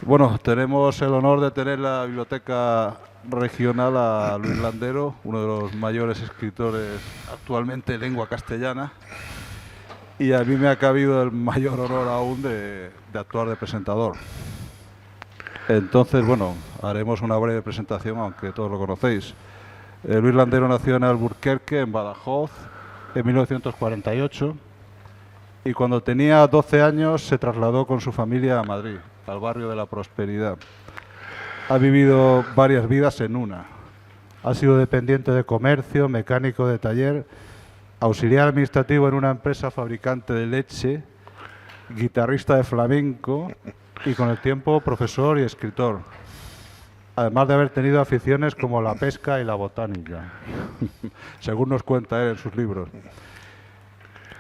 Bueno, tenemos el honor de tener en la biblioteca regional a Luis Landero, uno de los mayores escritores actualmente en lengua castellana, y a mí me ha cabido el mayor honor aún de actuar de presentador. Entonces, bueno, haremos una breve presentación, aunque todos lo conocéis. Luis Landero nació en Alburquerque, en Badajoz, en 1948, y cuando tenía 12 años se trasladó con su familia a Madrid, al barrio de la Prosperidad. Ha vivido varias vidas en una. Ha sido dependiente de comercio, mecánico de taller, auxiliar administrativo en una empresa fabricante de leche, guitarrista de flamenco y con el tiempo profesor y escritor. Además de haber tenido aficiones como la pesca y la botánica, según nos cuenta él en sus libros.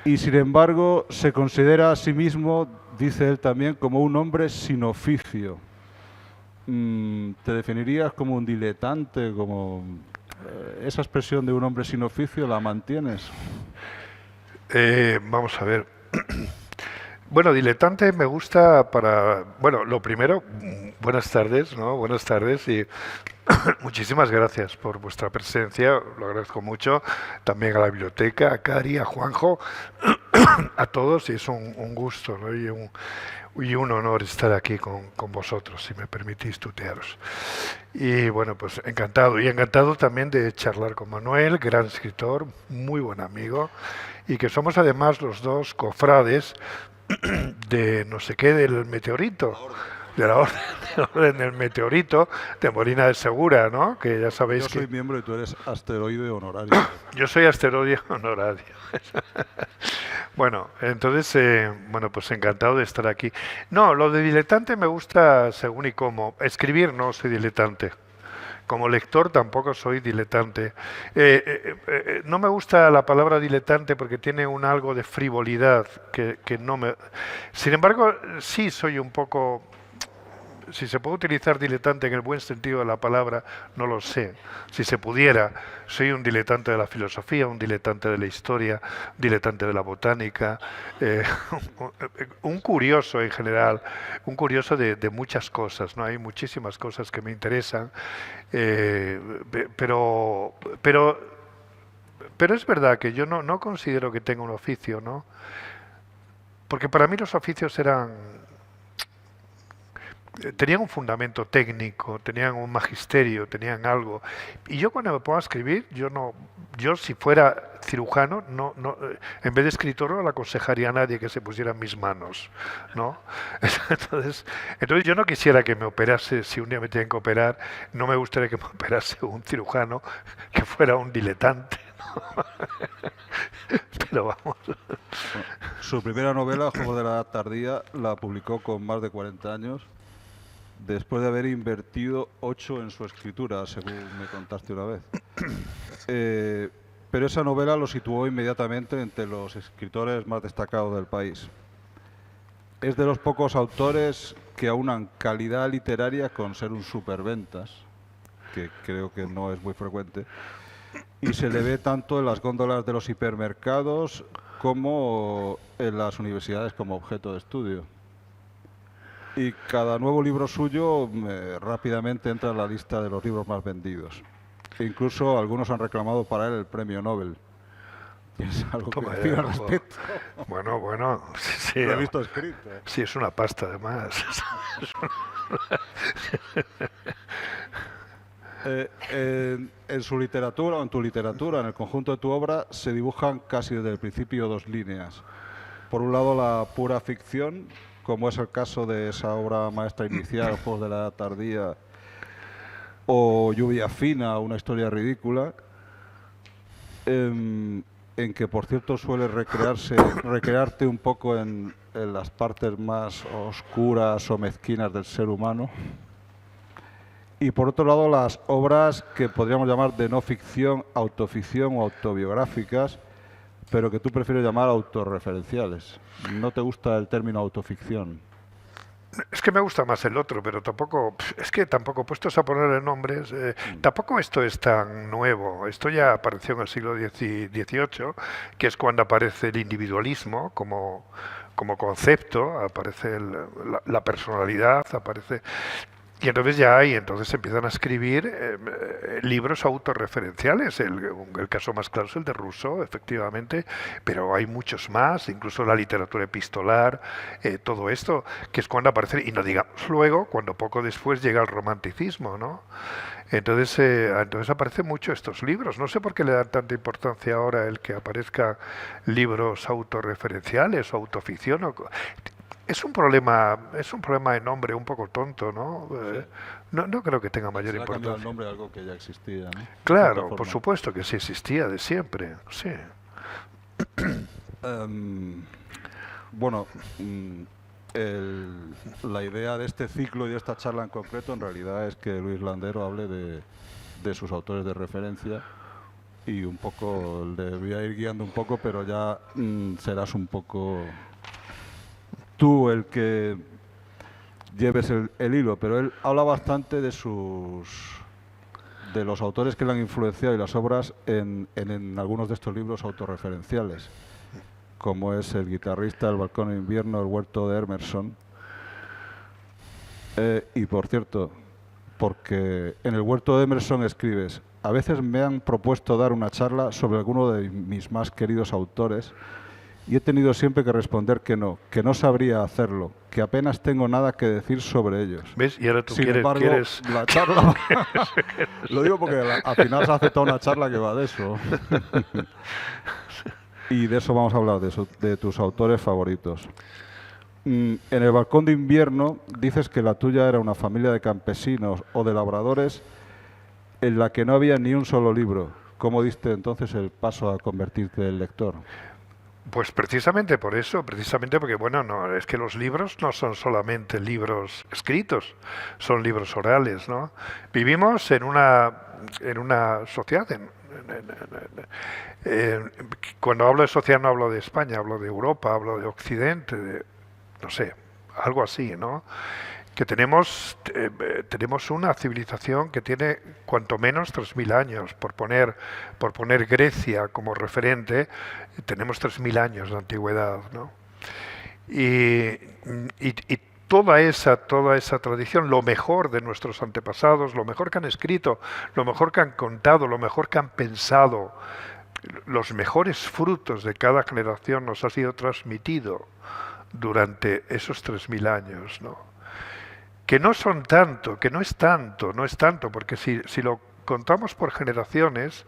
Y sin embargo, se considera a sí mismo, dice él también, como un hombre sin oficio. ¿Te definirías como un diletante, como esa expresión de un hombre sin oficio la mantienes? Vamos a ver. Bueno, diletante me gusta para... Bueno, lo primero, buenas tardes, ¿no? Buenas tardes y muchísimas gracias por vuestra presencia, lo agradezco mucho. También a la biblioteca, a Cari, a Juanjo, a todos y es un gusto, ¿no? Y un honor estar aquí con vosotros, si me permitís tutearos. Y bueno, pues encantado. Y encantado también de charlar con Manuel, gran escritor, muy buen amigo, y que somos además los dos cofrades de no sé qué del meteorito, de la orden, de la orden del meteorito de Molina de Segura, ¿no? Que ya sabéis Yo que soy miembro y tú eres asteroide honorario. yo soy asteroide honorario. Bueno, entonces, bueno, pues encantado de estar aquí. No, lo de diletante me gusta según y cómo. Escribir no soy diletante. Como lector tampoco soy diletante. No me gusta la palabra diletante porque tiene un algo de frivolidad que no me... Sin embargo, sí soy un poco... Si se puede utilizar diletante en el buen sentido de la palabra, no lo sé. Si se pudiera, soy un diletante de la filosofía, un diletante de la historia, un diletante de la botánica, eh, un curioso en general, un curioso de muchas cosas, ¿no? Hay muchísimas cosas que me interesan, eh, pero, pero, pero es verdad que yo no considero que tenga un oficio, ¿no? Porque para mí los oficios eran tenían un fundamento técnico, tenían un magisterio, tenían algo. Y yo cuando me pongo a escribir, yo si fuera cirujano, en vez de escritor no le aconsejaría a nadie que se pusiera en mis manos, ¿no? Entonces, entonces yo no quisiera que me operase, si un día me tienen que operar, no me gustaría que me operase un cirujano que fuera un diletante. Pero vamos. Bueno, su primera novela, Juego de la Edad Tardía, la publicó con más de 40 años, después de haber invertido 8 en su escritura, según me contaste una vez. Eh, pero esa novela lo situó inmediatamente entre los escritores más destacados del país. Es de los pocos autores que aunan calidad literaria con ser un superventas, que creo que no es muy frecuente, y se le ve tanto en las góndolas de los hipermercados como en las universidades como objeto de estudio. Y cada nuevo libro suyo rápidamente entra en la lista de los libros más vendidos. E incluso algunos han reclamado para él el premio Nobel. ¿Tienes algo que Toma decir ya, al respecto? bueno, bueno, sí, sí, Lo he visto escrito. sí, es una pasta además. En su literatura o en tu literatura, en el conjunto de tu obra, se dibujan casi desde el principio dos líneas. Por un lado, la pura ficción, como es el caso de esa obra maestra inicial, Juegos de la Edad Tardía, o Lluvia Fina, una historia ridícula, en que, por cierto, suele recrearte un poco en las partes más oscuras o mezquinas del ser humano. Y por otro lado, las obras que podríamos llamar de no ficción, autoficción o autobiográficas, pero que tú prefieres llamar autorreferenciales. ¿No te gusta el término autoficción? Es que me gusta más el otro, pero tampoco, es que tampoco puestos a ponerle nombres, tampoco esto es tan nuevo. Esto ya apareció en el siglo XVIII, que es cuando aparece el individualismo como concepto, aparece la personalidad, aparece... Y entonces entonces empiezan a escribir libros autorreferenciales. El caso más claro es el de Rousseau, efectivamente, pero hay muchos más, incluso la literatura epistolar, todo esto, que es cuando aparece, y no digamos luego, cuando poco después llega el romanticismo, ¿no? Entonces aparecen mucho estos libros. No sé por qué le dan tanta importancia ahora el que aparezcan libros autorreferenciales o autoficción. Es un problema de nombre un poco tonto, ¿no? Sí. No creo que tenga mayor Se le ha cambiado el importancia. nombre a algo que ya existía, ¿no? De cierta Claro, por forma. supuesto que sí existía de siempre, sí. Em, bueno, la idea de este ciclo y de esta charla en concreto en realidad es que Luis Landero hable de sus autores de referencia y un poco le voy a ir guiando un poco, pero ya serás un poco tú el que lleves el hilo, pero él habla bastante de los autores que le han influenciado y las obras en algunos de estos libros autorreferenciales, como es El guitarrista, El balcón de invierno, El huerto de Emerson. Y por cierto, porque en El huerto de Emerson escribes: a veces me han propuesto dar una charla sobre alguno de mis más queridos autores y he tenido siempre que responder que no sabría hacerlo, que apenas tengo nada que decir sobre ellos. ¿Ves? Y ahora tú Sin embargo, quieres... la charla... Lo digo porque al final se hace toda una charla que va de eso. Y de eso vamos a hablar, de tus autores favoritos. En El balcón de invierno dices que la tuya era una familia de campesinos o de labradores en la que no había ni un solo libro. ¿Cómo diste entonces el paso a convertirte en lector? Pues precisamente por eso, precisamente porque, bueno, no, es que los libros no son solamente libros escritos, son libros orales, ¿no? Vivimos en una sociedad, cuando hablo de sociedad no hablo de España, hablo de Europa, hablo de Occidente, no sé, algo así, ¿no? Que tenemos una civilización que tiene cuanto menos 3.000 años. Por poner Grecia como referente, tenemos 3.000 años de antigüedad, ¿no? Y toda esa tradición, lo mejor de nuestros antepasados, lo mejor que han escrito, lo mejor que han contado, lo mejor que han pensado, los mejores frutos de cada generación nos ha sido transmitido durante esos 3.000 años, ¿no? Que no son tanto, que no es tanto, porque si lo contamos por generaciones,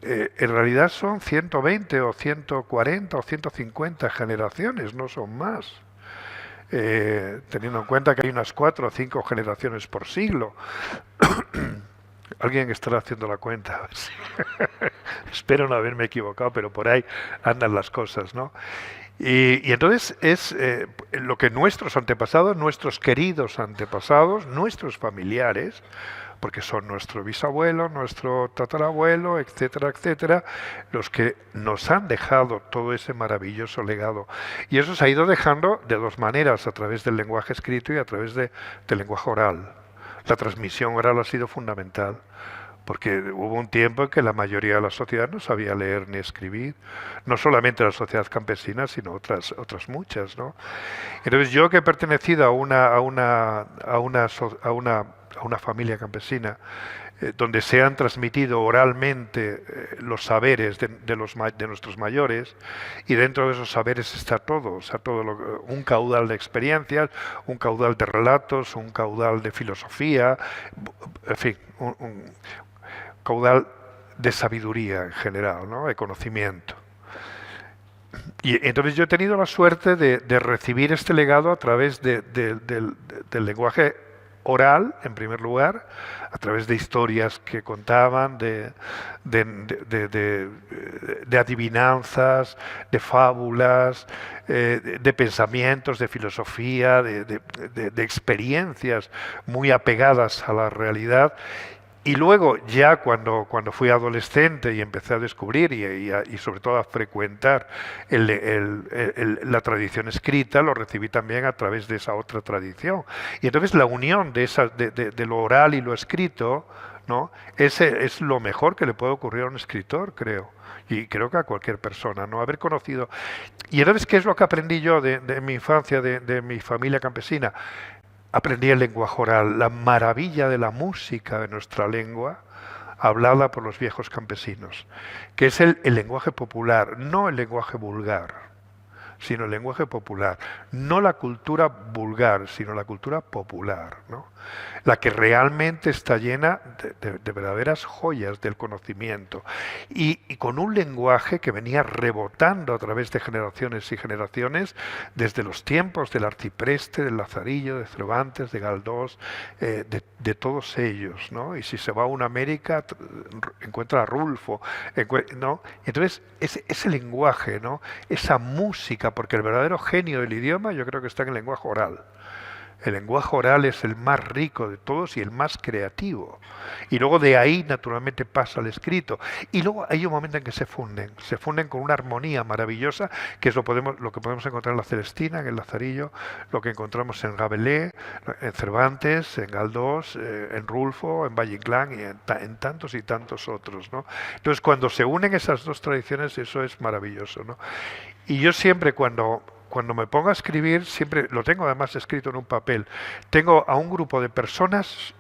en realidad son 120 o 140 o 150 generaciones, no son más. Teniendo en cuenta que hay unas 4 o 5 generaciones por siglo. Alguien estará haciendo la cuenta. A ver si... Espero no haberme equivocado, pero por ahí andan las cosas, ¿no? Y entonces es lo que nuestros antepasados, nuestros queridos antepasados, nuestros familiares, porque son nuestro bisabuelo, nuestro tatarabuelo, etcétera, etcétera, los que nos han dejado todo ese maravilloso legado. Y eso se ha ido dejando de dos maneras, a través del lenguaje escrito y a través del lenguaje oral. La transmisión oral ha sido fundamental, porque hubo un tiempo en que la mayoría de la sociedad no sabía leer ni escribir, no solamente la sociedad campesina, sino otras muchas, ¿no? Entonces yo, que he pertenecido a una familia campesina, donde se han transmitido oralmente los saberes de nuestros mayores, y dentro de esos saberes está todo, o sea, un caudal de experiencias, un caudal de relatos, un caudal de filosofía, en fin, un caudal de sabiduría en general, ¿no? De conocimiento. Y entonces yo he tenido la suerte de recibir este legado a través del lenguaje oral, en primer lugar, a través de historias que contaban, de adivinanzas, de fábulas, de pensamientos, de filosofía, de experiencias muy apegadas a la realidad. Y luego, ya cuando fui adolescente y empecé a descubrir y sobre todo a frecuentar la tradición escrita, lo recibí también a través de esa otra tradición. Y entonces la unión de lo oral y lo escrito ¿no? Ese es lo mejor que le puede ocurrir a un escritor, creo. Y creo que a cualquier persona, ¿no? Haber conocido. Y entonces, ¿qué es lo que aprendí yo de mi infancia, de mi familia campesina? Aprendí el lenguaje oral, la maravilla de la música de nuestra lengua, hablada por los viejos campesinos, que es el lenguaje popular, no el lenguaje vulgar, sino el lenguaje popular, no la cultura vulgar, sino la cultura popular, ¿no? La que realmente está llena de verdaderas joyas del conocimiento y con un lenguaje que venía rebotando a través de generaciones y generaciones desde los tiempos del Arcipreste, del Lazarillo, de Cervantes, de Galdós, de todos ellos, ¿no? Y si se va a una América encuentra a Rulfo, ¿no? Entonces ese lenguaje, ¿no? Esa música, porque el verdadero genio del idioma yo creo que está en el lenguaje oral. El lenguaje oral es el más rico de todos y el más creativo. Y luego de ahí, naturalmente, pasa al escrito. Y luego hay un momento en que se funden con una armonía maravillosa, que es lo que podemos encontrar en la Celestina, en el Lazarillo, lo que encontramos en Rabelais, en Cervantes, en Galdós, en Rulfo, en Valle Inclán y en tantos y tantos otros, ¿no? Entonces, cuando se unen esas dos tradiciones, eso es maravilloso, ¿no? Y yo siempre cuando me pongo a escribir, siempre lo tengo además escrito en un papel, tengo a un grupo de personas,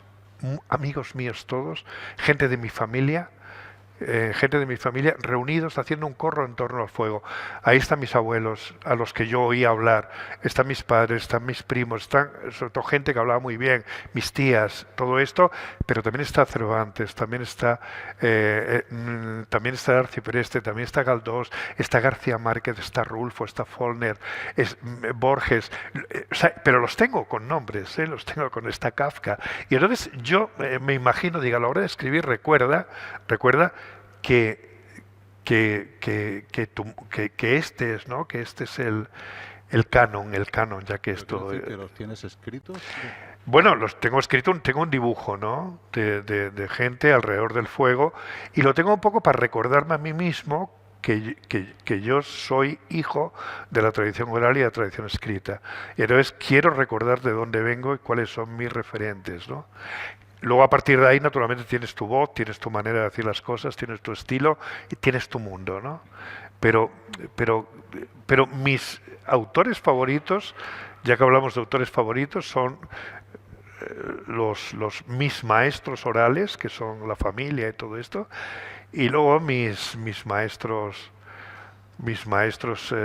amigos míos todos, gente de mi familia, reunidos haciendo un corro en torno al fuego. Ahí están mis abuelos, a los que yo oía hablar, están mis padres, están mis primos, están sobre todo gente que hablaba muy bien, mis tías, todo esto, pero también está Cervantes, también está Arcipreste, también está Galdós, está García Márquez, está Rulfo, está Faulkner, Borges, o sea, pero los tengo con nombres, los tengo con esta Kafka. Y entonces yo me imagino, digo, a la hora de escribir, recuerda que este es, ¿no? Que este es el canon, ya que es todo. ¿Que los tienes escritos? Bueno, los tengo escrito, tengo un dibujo, ¿no? De gente alrededor del fuego y lo tengo un poco para recordarme a mí mismo que yo soy hijo de la tradición oral y de la tradición escrita. Y entonces quiero recordar de dónde vengo y cuáles son mis referentes, ¿no? Luego a partir de ahí naturalmente tienes tu voz, tienes tu manera de decir las cosas, tienes tu estilo y tienes tu mundo, ¿no? Pero, pero mis autores favoritos, ya que hablamos de autores favoritos, son mis maestros orales, que son la familia y todo esto, y luego mis maestros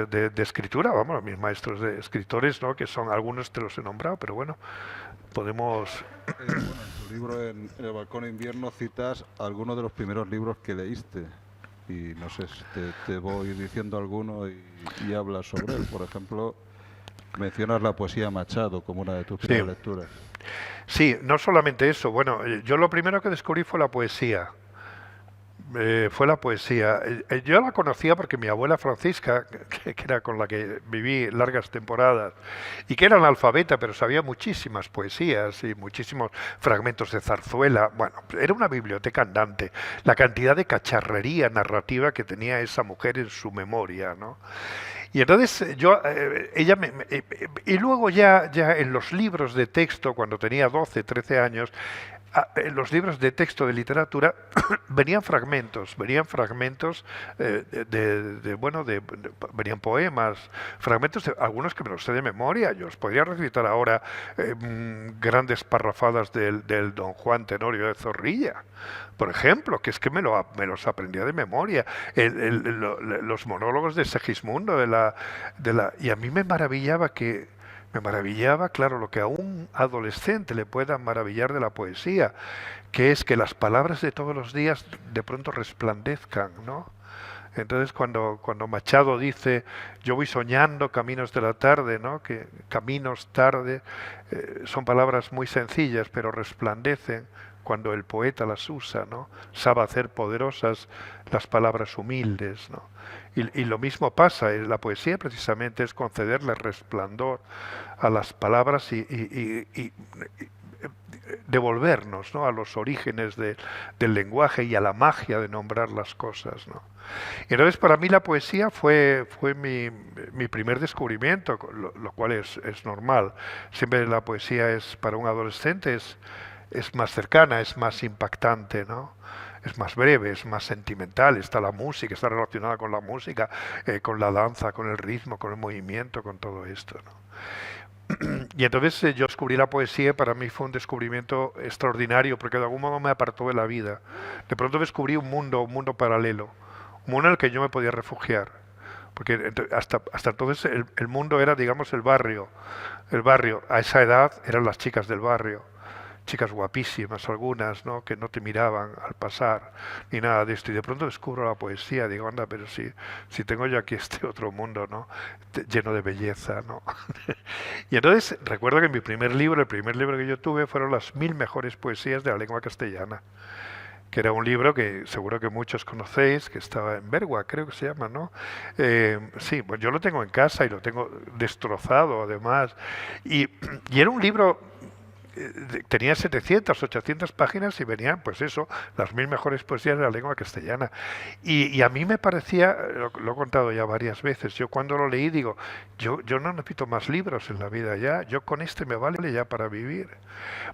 de escritura, vamos, mis maestros de escritores, ¿no? Que son algunos te los he nombrado, pero bueno, podemos... Bueno, en tu libro, en El balcón de invierno, citas algunos de los primeros libros que leíste. Y no sé si te voy diciendo alguno y hablas sobre él. Por ejemplo, mencionas la poesía Machado como una de tus primeras lecturas. Sí, no solamente eso. Bueno, yo lo primero que descubrí fue la poesía. Yo la conocía porque mi abuela Francisca, que era con la que viví largas temporadas, y que era analfabeta, pero sabía muchísimas poesías y muchísimos fragmentos de zarzuela. Bueno, era una biblioteca andante. La cantidad de cacharrería narrativa que tenía esa mujer en su memoria, ¿no? Y entonces y luego ya en los libros de texto, cuando tenía 12, 13 años, en los libros de texto de literatura venían fragmentos venían poemas, fragmentos algunos que me los sé de memoria. Yo os podría recitar ahora grandes parrafadas del Don Juan Tenorio de Zorrilla, por ejemplo, que es que me los aprendía de memoria. Los monólogos de Segismundo y a mí me maravillaba, claro, lo que a un adolescente le pueda maravillar de la poesía, que es que las palabras de todos los días de pronto resplandezcan, ¿no? Entonces cuando Machado dice, yo voy soñando caminos de la tarde, ¿no? Que caminos tarde, son palabras muy sencillas, pero resplandecen cuando el poeta las usa, ¿no? Sabe hacer poderosas las palabras humildes, ¿no? Y lo mismo pasa, la poesía precisamente es concederle resplandor a las palabras y devolvernos, ¿no? A los orígenes del lenguaje y a la magia de nombrar las cosas, ¿no? Y entonces para mí la poesía fue mi primer descubrimiento, lo cual es normal. Siempre la poesía es para un adolescente es más cercana, es más impactante, ¿no? Es más breve, es más sentimental, está la música, está relacionada con la música, con la danza, con el ritmo, con el movimiento, con todo esto, ¿no? Y entonces yo descubrí la poesía y para mí fue un descubrimiento extraordinario porque de algún modo me apartó de la vida. De pronto descubrí un mundo paralelo, un mundo en el que yo me podía refugiar. Porque hasta entonces el mundo era, digamos, el barrio. El barrio, a esa edad, eran las chicas del barrio. Chicas guapísimas, algunas, ¿no? Que no te miraban al pasar, ni nada de esto. Y de pronto descubro la poesía, digo, anda, pero si tengo yo aquí este otro mundo, ¿no? Lleno de belleza, ¿no? Y entonces recuerdo que mi primer libro, el primer libro que yo tuve, fueron las 1000 mejores poesías de la lengua castellana, que era un libro que seguro que muchos conocéis, que estaba en Bergua, creo que se llama, ¿no? Sí, pues yo lo tengo en casa y lo tengo destrozado además. Y era un libro, tenía 700, 800 páginas y venían, pues eso, las 1000 mejores poesías de la lengua castellana. Y a mí me parecía, lo he contado ya varias veces, yo cuando lo leí digo, yo no necesito más libros en la vida ya, yo con este me vale ya para vivir.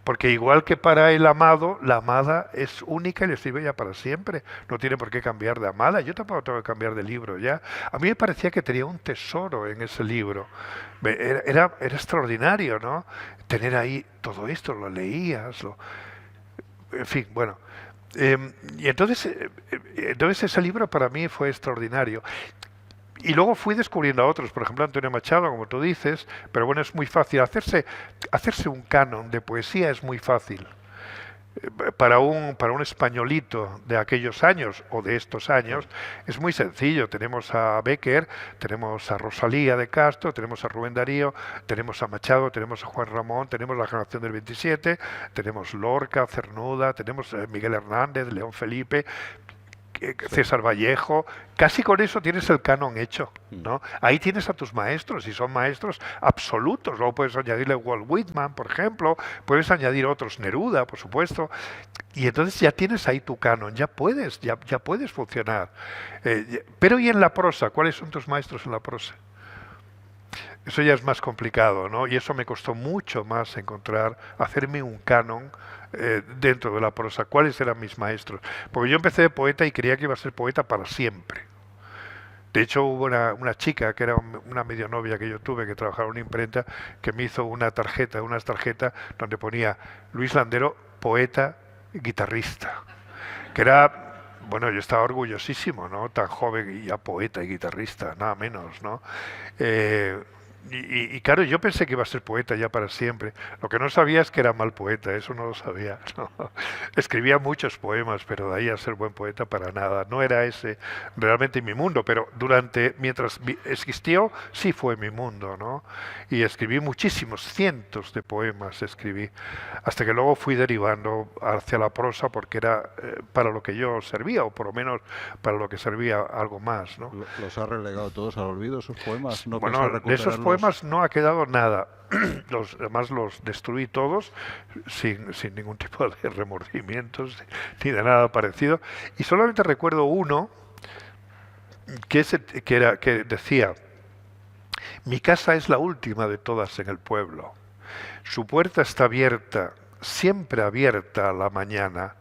Porque igual que para el amado, la amada es única y le sirve ya para siempre. No tiene por qué cambiar de amada. Yo tampoco tengo que cambiar de libro ya. A mí me parecía que tenía un tesoro en ese libro. Era extraordinario, ¿no? Tener ahí todo esto, lo leías, en fin, bueno. Y entonces ese libro para mí fue extraordinario. Y luego fui descubriendo a otros, por ejemplo Antonio Machado, como tú dices, pero bueno, es muy fácil. Hacerse un canon de poesía es muy fácil. Para un españolito de aquellos años o de estos años es muy sencillo. Tenemos a Bécquer, tenemos a Rosalía de Castro, tenemos a Rubén Darío, tenemos a Machado, tenemos a Juan Ramón, tenemos la generación del 27, tenemos Lorca, Cernuda, tenemos a Miguel Hernández, León Felipe, César Vallejo. Casi con eso tienes el canon hecho, ¿no? Ahí tienes a tus maestros y son maestros absolutos. Luego puedes añadirle Walt Whitman, por ejemplo, puedes añadir otros, Neruda, por supuesto, y entonces ya tienes ahí tu canon, ya puedes funcionar. Pero ¿y en la prosa? ¿Cuáles son tus maestros en la prosa? Eso ya es más complicado, ¿no? Y eso me costó mucho más hacerme un canon dentro de la prosa. ¿Cuáles eran mis maestros? Porque yo empecé de poeta y creía que iba a ser poeta para siempre. De hecho, hubo una chica que era una medio novia que yo tuve, que trabajaba en una imprenta, que me hizo unas tarjetas donde ponía Luis Landero, poeta, guitarrista. Que era, bueno, yo estaba orgullosísimo, ¿no? Tan joven y ya poeta y guitarrista, nada menos, ¿no? Y claro, yo pensé que iba a ser poeta ya para siempre. Lo que no sabía es que era mal poeta, eso no lo sabía, ¿no? Escribía muchos poemas, pero de ahí a ser buen poeta para nada. No era ese realmente mi mundo, pero mientras existió, sí fue mi mundo, ¿no? Y escribí muchísimos, cientos de poemas escribí, hasta que luego fui derivando hacia la prosa porque era para lo que yo servía, o por lo menos para lo que servía algo más, ¿no? ¿Los ha relegado todos al olvido, esos poemas? ¿No Bueno, de esos poemas no ha quedado nada. Además los destruí todos sin ningún tipo de remordimientos ni de nada parecido. Y solamente recuerdo uno que decía: mi casa es la última de todas en el pueblo. Su puerta está abierta, siempre abierta a la mañana,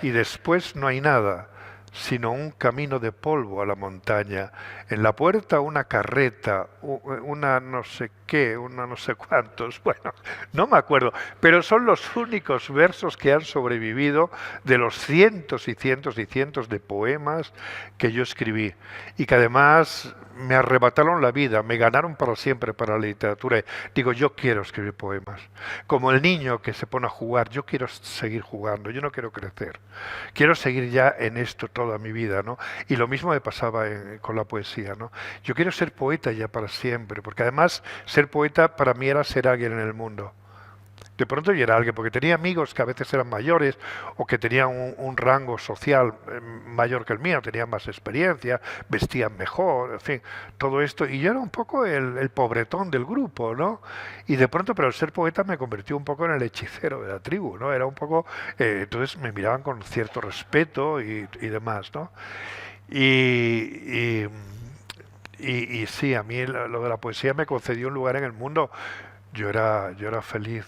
y después no hay nada, sino un camino de polvo a la montaña. En la puerta una carreta, una no sé qué, una no sé cuántos, bueno, no me acuerdo, pero son los únicos versos que han sobrevivido de los cientos y cientos y cientos de poemas que yo escribí y que además me arrebataron la vida, me ganaron para siempre para la literatura. Digo, yo quiero escribir poemas. Como el niño que se pone a jugar, yo quiero seguir jugando, yo no quiero crecer. Quiero seguir ya en esto toda mi vida, ¿no? Y lo mismo me pasaba con la poesía, ¿no? Yo quiero ser poeta ya para siempre, porque además ser poeta para mí era ser alguien en el mundo. De pronto yo era alguien, porque tenía amigos que a veces eran mayores o que tenían un rango social mayor que el mío, tenían más experiencia, vestían mejor, en fin, todo esto. Y yo era un poco el pobretón del grupo, ¿no? Y de pronto, pero el ser poeta me convirtió un poco en el hechicero de la tribu, ¿no? Era un poco, entonces me miraban con cierto respeto y demás, ¿no? Y sí, a mí lo de la poesía me concedió un lugar en el mundo yo era feliz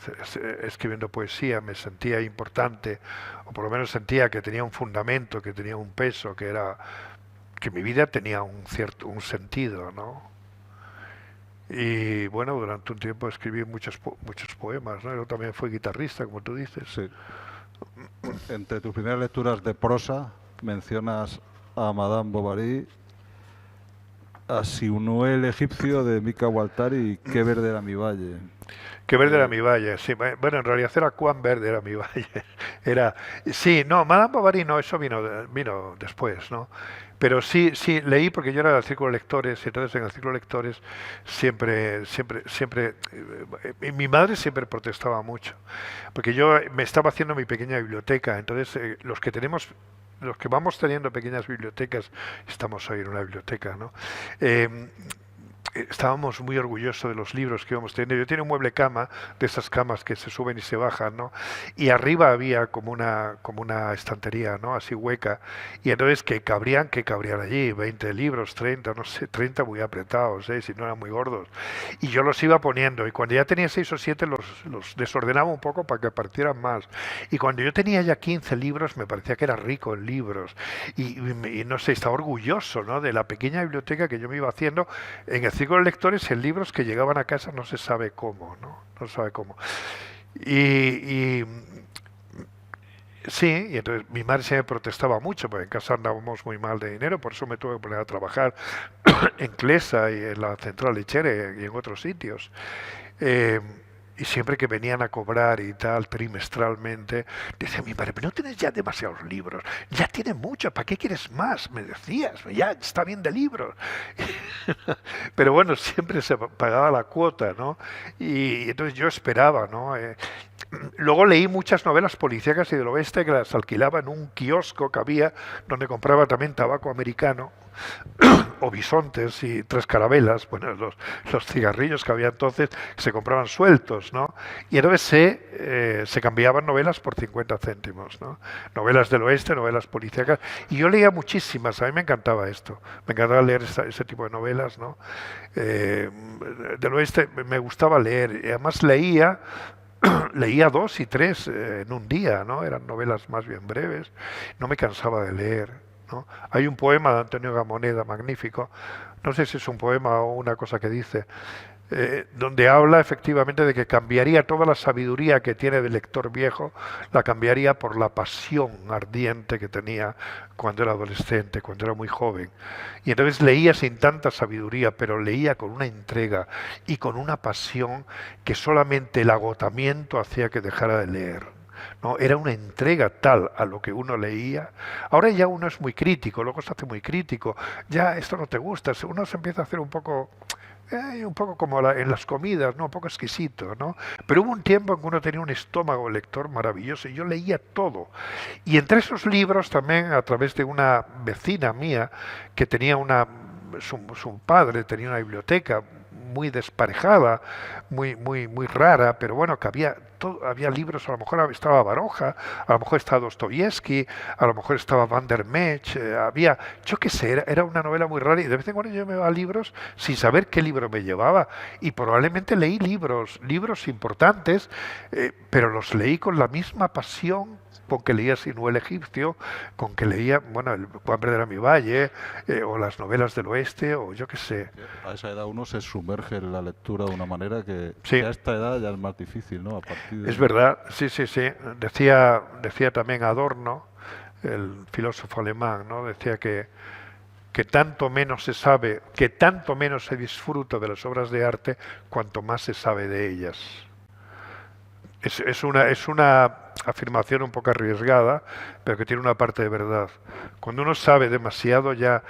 escribiendo poesía, me sentía importante, o por lo menos sentía que tenía un fundamento, que tenía un peso, que mi vida tenía un sentido, ¿no? Y bueno, durante un tiempo escribí muchos poemas, ¿no? Yo también fui guitarrista, como tú dices. Sí. Entre tus primeras lecturas de prosa mencionas a Madame Bovary, a Siunué el egipcio de Mika Waltari y Qué verde era mi valle. Qué verde era mi valle, sí. Bueno, en realidad era cuán verde era mi valle. Era, sí, no, Madame Bovary no, eso vino después, ¿no? Pero sí, sí, leí porque yo era del círculo de lectores, y entonces en el círculo de lectores siempre, mi madre siempre protestaba mucho, porque yo me estaba haciendo mi pequeña biblioteca, entonces los que vamos teniendo pequeñas bibliotecas, estamos hoy en una biblioteca, ¿no? Eh, Estábamos muy orgullosos de los libros que íbamos teniendo. Yo tenía un mueble cama, de esas camas que se suben y se bajan, ¿no? Y arriba había como una estantería, ¿no? Así hueca. Y entonces que cabrían allí, 20 libros, 30, no sé, 30 muy apretados, ¿eh? Si no eran muy gordos. Y yo los iba poniendo. Y cuando ya tenía 6 o 7 los desordenaba un poco para que partieran más. Y cuando yo tenía ya 15 libros, me parecía que era rico en libros. Y no sé, estaba orgulloso, ¿no? De la pequeña biblioteca que yo me iba haciendo en el círculo de lectores, en libros que llegaban a casa no se sabe cómo, ¿no? No se sabe cómo. Y sí, y entonces mi madre se me protestaba mucho, porque en casa andábamos muy mal de dinero, por eso me tuve que poner a trabajar en Clesa y en la central lechera y en otros sitios. Eh, y siempre que venían a cobrar y tal, trimestralmente, decía mi madre, pero no tienes ya demasiados libros, ya tienes mucho, ¿para qué quieres más? Me decías, ya está bien de libros. Pero bueno, siempre se pagaba la cuota, ¿no? Y entonces yo esperaba, ¿no? Luego leí muchas novelas policíacas y del oeste que las alquilaba en un kiosco que había, donde compraba también tabaco americano o bisontes y tres carabelas, bueno, los cigarrillos que había entonces se compraban sueltos, ¿no? Y entonces se cambiaban novelas por 50 céntimos, ¿no? Novelas del oeste, novelas policíacas, y yo leía muchísimas, a mí me encantaba esto, me encantaba leer ese tipo de novelas, ¿no? Del oeste me gustaba leer, y además leía dos y tres en un día, ¿no? Eran novelas más bien breves, no me cansaba de leer, ¿no? Hay un poema de Antonio Gamoneda magnífico, no sé si es un poema o una cosa que dice, donde habla efectivamente de que cambiaría toda la sabiduría que tiene del lector viejo, la cambiaría por la pasión ardiente que tenía cuando era adolescente, cuando era muy joven. Y entonces leía sin tanta sabiduría, pero leía con una entrega y con una pasión que solamente el agotamiento hacía que dejara de leer. ¿No? Era una entrega tal a lo que uno leía. Ahora ya uno es muy crítico, luego se hace muy crítico. Ya esto no te gusta, uno se empieza a hacer un poco como en las comidas, ¿no? Un poco exquisito, ¿no? Pero hubo un tiempo en que uno tenía un estómago lector maravilloso y yo leía todo. Y entre esos libros también, a través de una vecina mía que tenía su padre tenía una biblioteca muy desparejada, muy rara, pero bueno, que había libros, a lo mejor estaba Baroja, a lo mejor estaba Dostoyevsky, a lo mejor estaba Van der Mech, yo qué sé, era una novela muy rara y de vez en cuando yo me iba a libros sin saber qué libro me llevaba y probablemente leí libros importantes, pero los leí con la misma pasión con que leía Sinué el egipcio, con que leía, bueno, el Cuán verde era mi valle, o las novelas del oeste, o yo qué sé. A esa edad uno se sumerge en la lectura de una manera Sí, que a esta edad ya es más difícil, ¿no? A partir es de... verdad, sí, sí, sí. Decía también Adorno, el filósofo alemán, ¿no? Decía que tanto menos se sabe, que tanto menos se disfruta de las obras de arte, cuanto más se sabe de ellas. Es una afirmación un poco arriesgada, pero que tiene una parte de verdad. Cuando uno sabe demasiado ya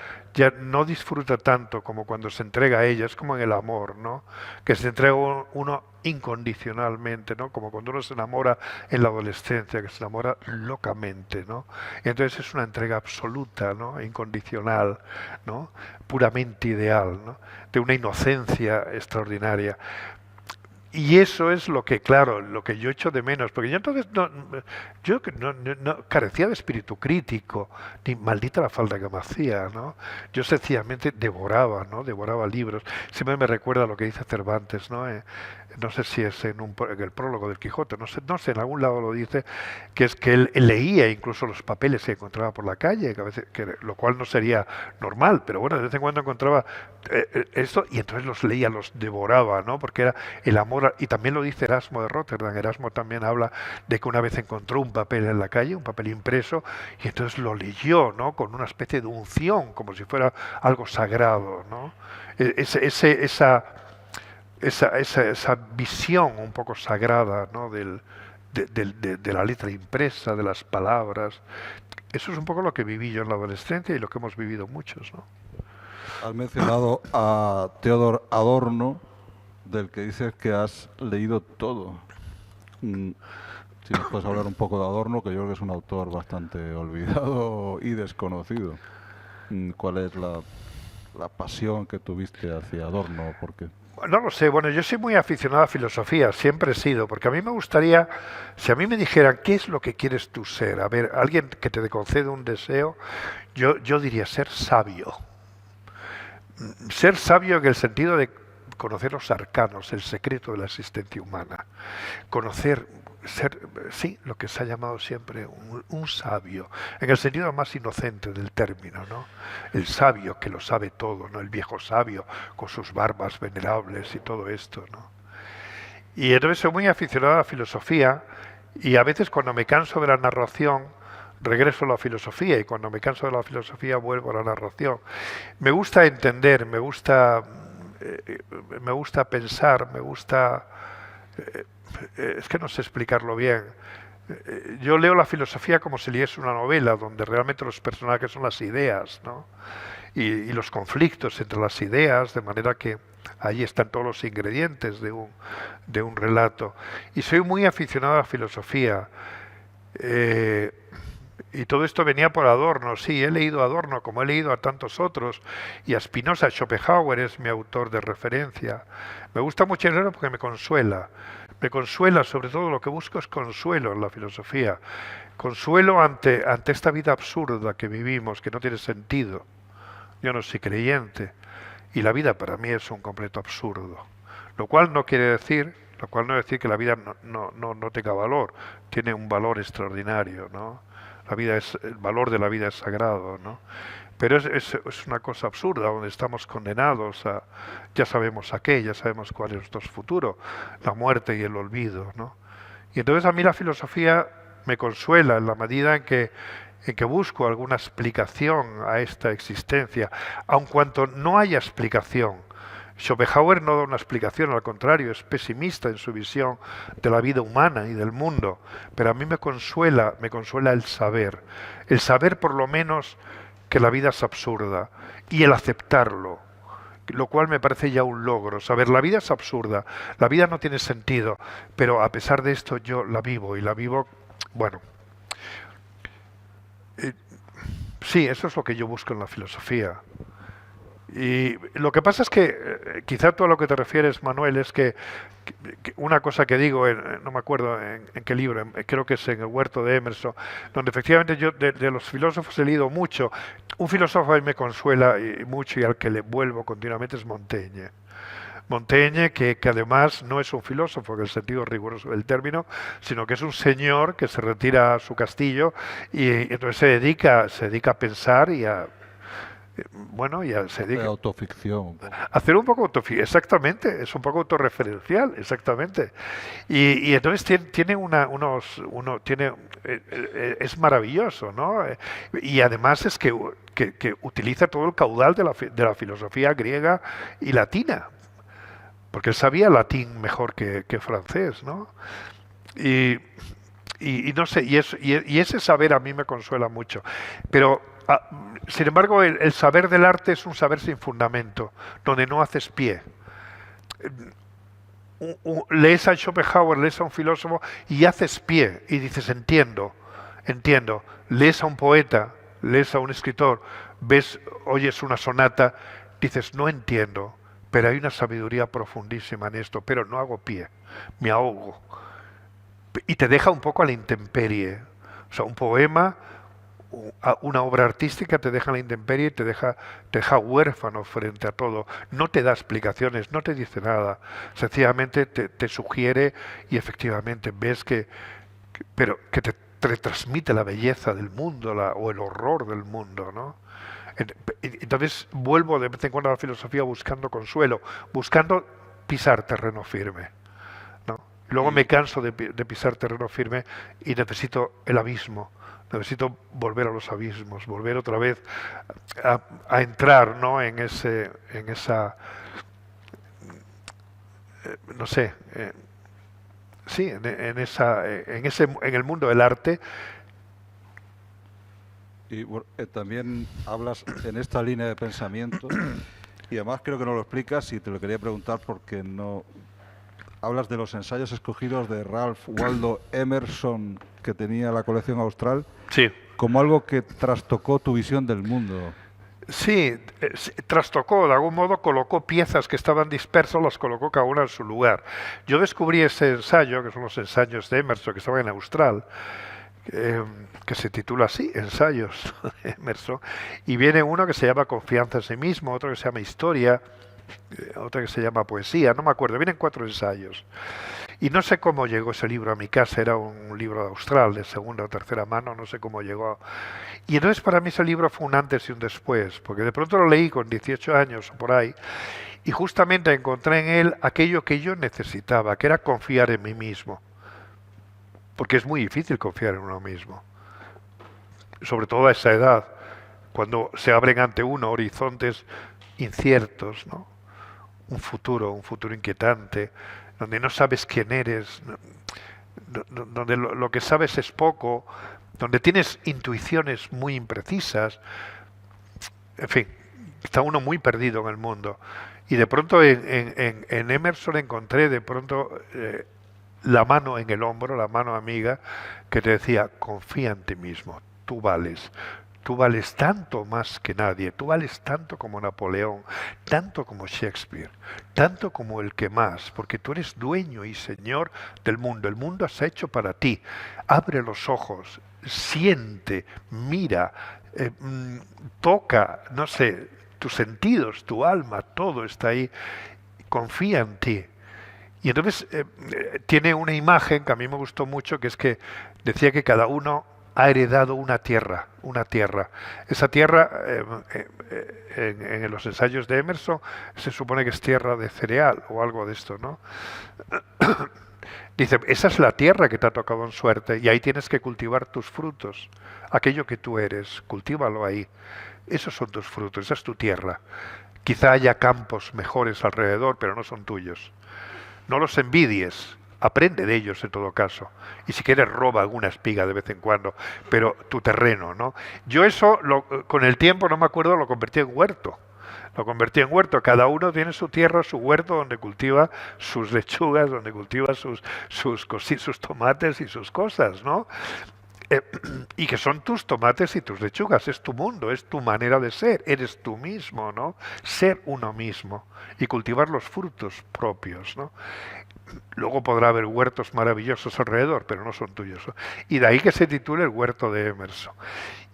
no disfruta tanto como cuando se entrega a ella, es como en el amor, ¿no? Que se entrega uno incondicionalmente, ¿no? Como cuando uno se enamora en la adolescencia, que se enamora locamente, ¿no? Y entonces es una entrega absoluta, ¿no? Incondicional, ¿no? Puramente ideal, ¿no? De una inocencia extraordinaria. Y eso es lo que, claro, lo que yo echo de menos, porque yo entonces no carecía de espíritu crítico, ni maldita la falta que me hacía, ¿no? Yo sencillamente devoraba, ¿no? Devoraba libros. Siempre me recuerda lo que dice Cervantes, ¿no? no sé si es en el prólogo del Quijote, no sé, en algún lado lo dice, que es que él leía incluso los papeles que encontraba por la calle, que a veces, lo cual no sería normal, pero bueno, de vez en cuando encontraba esto y entonces los leía, los devoraba, ¿no? Porque era el amor, y también lo dice Erasmo de Rotterdam. Erasmo también habla de que una vez encontró un papel en la calle, un papel impreso, y entonces lo leyó, ¿no? Con una especie de unción, como si fuera algo sagrado, ¿no? Esa visión un poco sagrada, ¿no? De la letra impresa, de las palabras. Eso es un poco lo que viví yo en la adolescencia y lo que hemos vivido muchos, ¿no? Has mencionado a Theodor Adorno, del que dices que has leído todo. Si nos puedes hablar un poco de Adorno, que yo creo que es un autor bastante olvidado y desconocido. ¿Cuál es la pasión que tuviste hacia Adorno? Porque No lo sé, bueno, yo soy muy aficionado a filosofía, siempre he sido, porque a mí me gustaría, si a mí me dijeran, ¿qué es lo que quieres tú ser? A ver, alguien que te concede un deseo, yo diría ser sabio. Ser sabio en el sentido de conocer los arcanos, el secreto de la existencia humana. Conocer, ser, sí, lo que se ha llamado siempre un sabio, en el sentido más inocente del término, ¿no? El sabio que lo sabe todo, ¿no? El viejo sabio con sus barbas venerables y todo esto, ¿no? Y entonces soy muy aficionado a la filosofía y a veces cuando me canso de la narración, regreso a la filosofía y cuando me canso de la filosofía vuelvo a la narración. Me gusta entender, me gusta pensar, es que no sé explicarlo bien. Yo leo la filosofía como si leyese una novela donde realmente los personajes son las ideas, ¿no? Y los conflictos entre las ideas, de manera que ahí están todos los ingredientes de un relato. Y soy muy aficionado a la filosofía. Y todo esto venía por Adorno. Sí, he leído a Adorno como he leído a tantos otros. Y a Spinoza. Schopenhauer es mi autor de referencia. Me gusta mucho el libro porque me consuela. Me consuela, sobre todo lo que busco es consuelo en la filosofía. Consuelo ante esta vida absurda que vivimos, que no tiene sentido. Yo no soy creyente y la vida para mí es un completo absurdo. Lo cual no quiere decir, que la vida no tenga valor. Tiene un valor extraordinario, ¿no? El valor de la vida es sagrado, ¿no? Pero es una cosa absurda donde estamos condenados a, ya sabemos a qué, ya sabemos cuál es nuestro futuro, la muerte y el olvido, ¿no? Y entonces a mí la filosofía me consuela en la medida en que busco alguna explicación a esta existencia, aun cuanto no haya explicación. Schopenhauer no da una explicación, al contrario, es pesimista en su visión de la vida humana y del mundo, pero a mí me consuela el saber por lo menos que la vida es absurda y el aceptarlo, lo cual me parece ya un logro. Saber, la vida es absurda, la vida no tiene sentido, pero a pesar de esto yo la vivo y la vivo, bueno, sí, eso es lo que yo busco en la filosofía. Y lo que pasa es que quizá tú a lo que te refieres, Manuel, es que una cosa que digo, no me acuerdo en qué libro, creo que es en El huerto de Emerson, donde efectivamente yo de los filósofos he leído mucho. Un filósofo a mí me consuela mucho y al que le vuelvo continuamente es Montaigne. Montaigne, que además no es un filósofo en el sentido riguroso del término, sino que es un señor que se retira a su castillo y entonces se dedica a pensar y a bueno, ya se dedica de autoficción un poco. a hacer un poco autoficción, exactamente, es un poco autorreferencial, exactamente. Y entonces tiene es maravilloso, ¿no? Y además es que utiliza todo el caudal de la filosofía griega y latina, porque él sabía latín mejor que francés, ¿no? Y, y no sé, y ese saber a mí me consuela mucho. Pero, sin embargo, el saber del arte es un saber sin fundamento, donde no haces pie. Lees a Schopenhauer, lees a un filósofo y haces pie y dices, entiendo, entiendo. Lees a un poeta, lees a un escritor, oyes una sonata, dices, no entiendo, pero hay una sabiduría profundísima en esto, pero no hago pie, me ahogo. Y te deja un poco a la intemperie. O sea, un poema, una obra artística te deja en la intemperie y te deja huérfano frente a todo. No te da explicaciones, no te dice nada. Sencillamente te sugiere y efectivamente ves pero que te transmite la belleza del mundo o el horror del mundo, ¿no? Entonces vuelvo de vez en cuando a la filosofía buscando consuelo, buscando pisar terreno firme, ¿no? Luego me Y, canso de pisar terreno firme y necesito el abismo. Necesito volver a los abismos, volver otra vez a entrar, ¿no? En esa, no sé, sí, en el mundo del arte. y bueno, también hablas en esta línea de pensamiento, y además creo que no lo explicas y te lo quería preguntar porque no... Hablas de los ensayos escogidos de Ralph Waldo Emerson que tenía la colección austral Sí, como algo que trastocó tu visión del mundo. sí, trastocó, de algún modo colocó piezas que estaban dispersas, las colocó cada una en su lugar. Yo descubrí ese ensayo, que son los ensayos de Emerson, que estaban en Austral, que se titula así, Ensayos de Emerson, y viene uno que se llama Confianza en sí mismo, otro que se llama Historia, otra que se llama Poesía, no me acuerdo, vienen 4 ensayos. Y no sé cómo llegó ese libro a mi casa, era un libro de Austral, de segunda o tercera mano, no sé cómo llegó. Y entonces para mí ese libro fue un antes y un después, porque de pronto lo leí con 18 años o por ahí, y justamente encontré en él aquello que yo necesitaba, que era confiar en mí mismo. Porque es muy difícil confiar en uno mismo, sobre todo a esa edad, cuando se abren ante uno horizontes inciertos, ¿no? Un futuro inquietante, donde no sabes quién eres, donde lo que sabes es poco, donde tienes intuiciones muy imprecisas, en fin, está uno muy perdido en el mundo. Y de pronto en Emerson encontré de pronto la mano en el hombro, la mano amiga, que te decía, confía en ti mismo, tú vales tanto más que nadie, tú vales tanto como Napoleón, tanto como Shakespeare, tanto como el que más, porque tú eres dueño y señor del mundo, el mundo se ha hecho para ti, abre los ojos, siente, mira, toca, no sé, tus sentidos, tu alma, todo está ahí, confía en ti. Y entonces tiene una imagen que a mí me gustó mucho, que es que decía que cada uno ha heredado una tierra, una tierra. Esa tierra, en los ensayos de Emerson, se supone que es tierra de cereal o algo de esto, ¿no? Dice, esa es la tierra que te ha tocado en suerte y ahí tienes que cultivar tus frutos. Aquello que tú eres, cultívalo ahí. Esos son tus frutos, esa es tu tierra. Quizá haya campos mejores alrededor, pero no son tuyos. No los envidies, aprende de ellos en todo caso. Y si quieres roba alguna espiga de vez en cuando, pero tu terreno, ¿no? Yo eso, con el tiempo, no me acuerdo, lo convertí en huerto. Lo convertí en huerto. Cada uno tiene su tierra, su huerto, donde cultiva sus lechugas, donde cultiva sus tomates y sus cosas, ¿no? Eh, y que son tus tomates y tus lechugas, es tu mundo, es tu manera de ser, eres tú mismo, ¿no? Ser uno mismo y cultivar los frutos propios, ¿no? Luego podrá haber huertos maravillosos alrededor, pero no son tuyos, ¿no? Y de ahí que se titule el huerto de Emerson.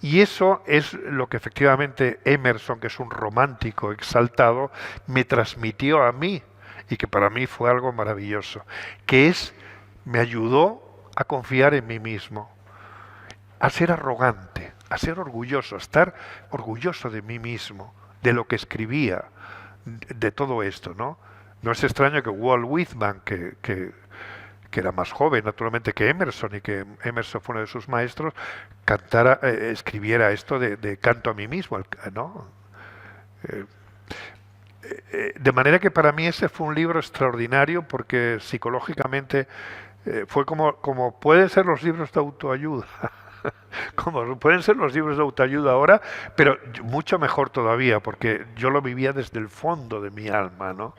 Y eso es lo que efectivamente Emerson, que es un romántico exaltado, me transmitió a mí y que para mí fue algo maravilloso, que me ayudó a confiar en mí mismo, a ser arrogante, a ser orgulloso, a estar orgulloso de mí mismo, de lo que escribía, de todo esto, ¿no? No es extraño que Walt Whitman, que era más joven naturalmente que Emerson y que Emerson fue uno de sus maestros, escribiera esto de canto a mí mismo, ¿no? Eh, de manera que para mí ese fue un libro extraordinario porque psicológicamente fue como pueden ser los libros de autoayuda. Como pueden ser los libros de autoayuda ahora, pero mucho mejor todavía, porque yo lo vivía desde el fondo de mi alma, ¿no?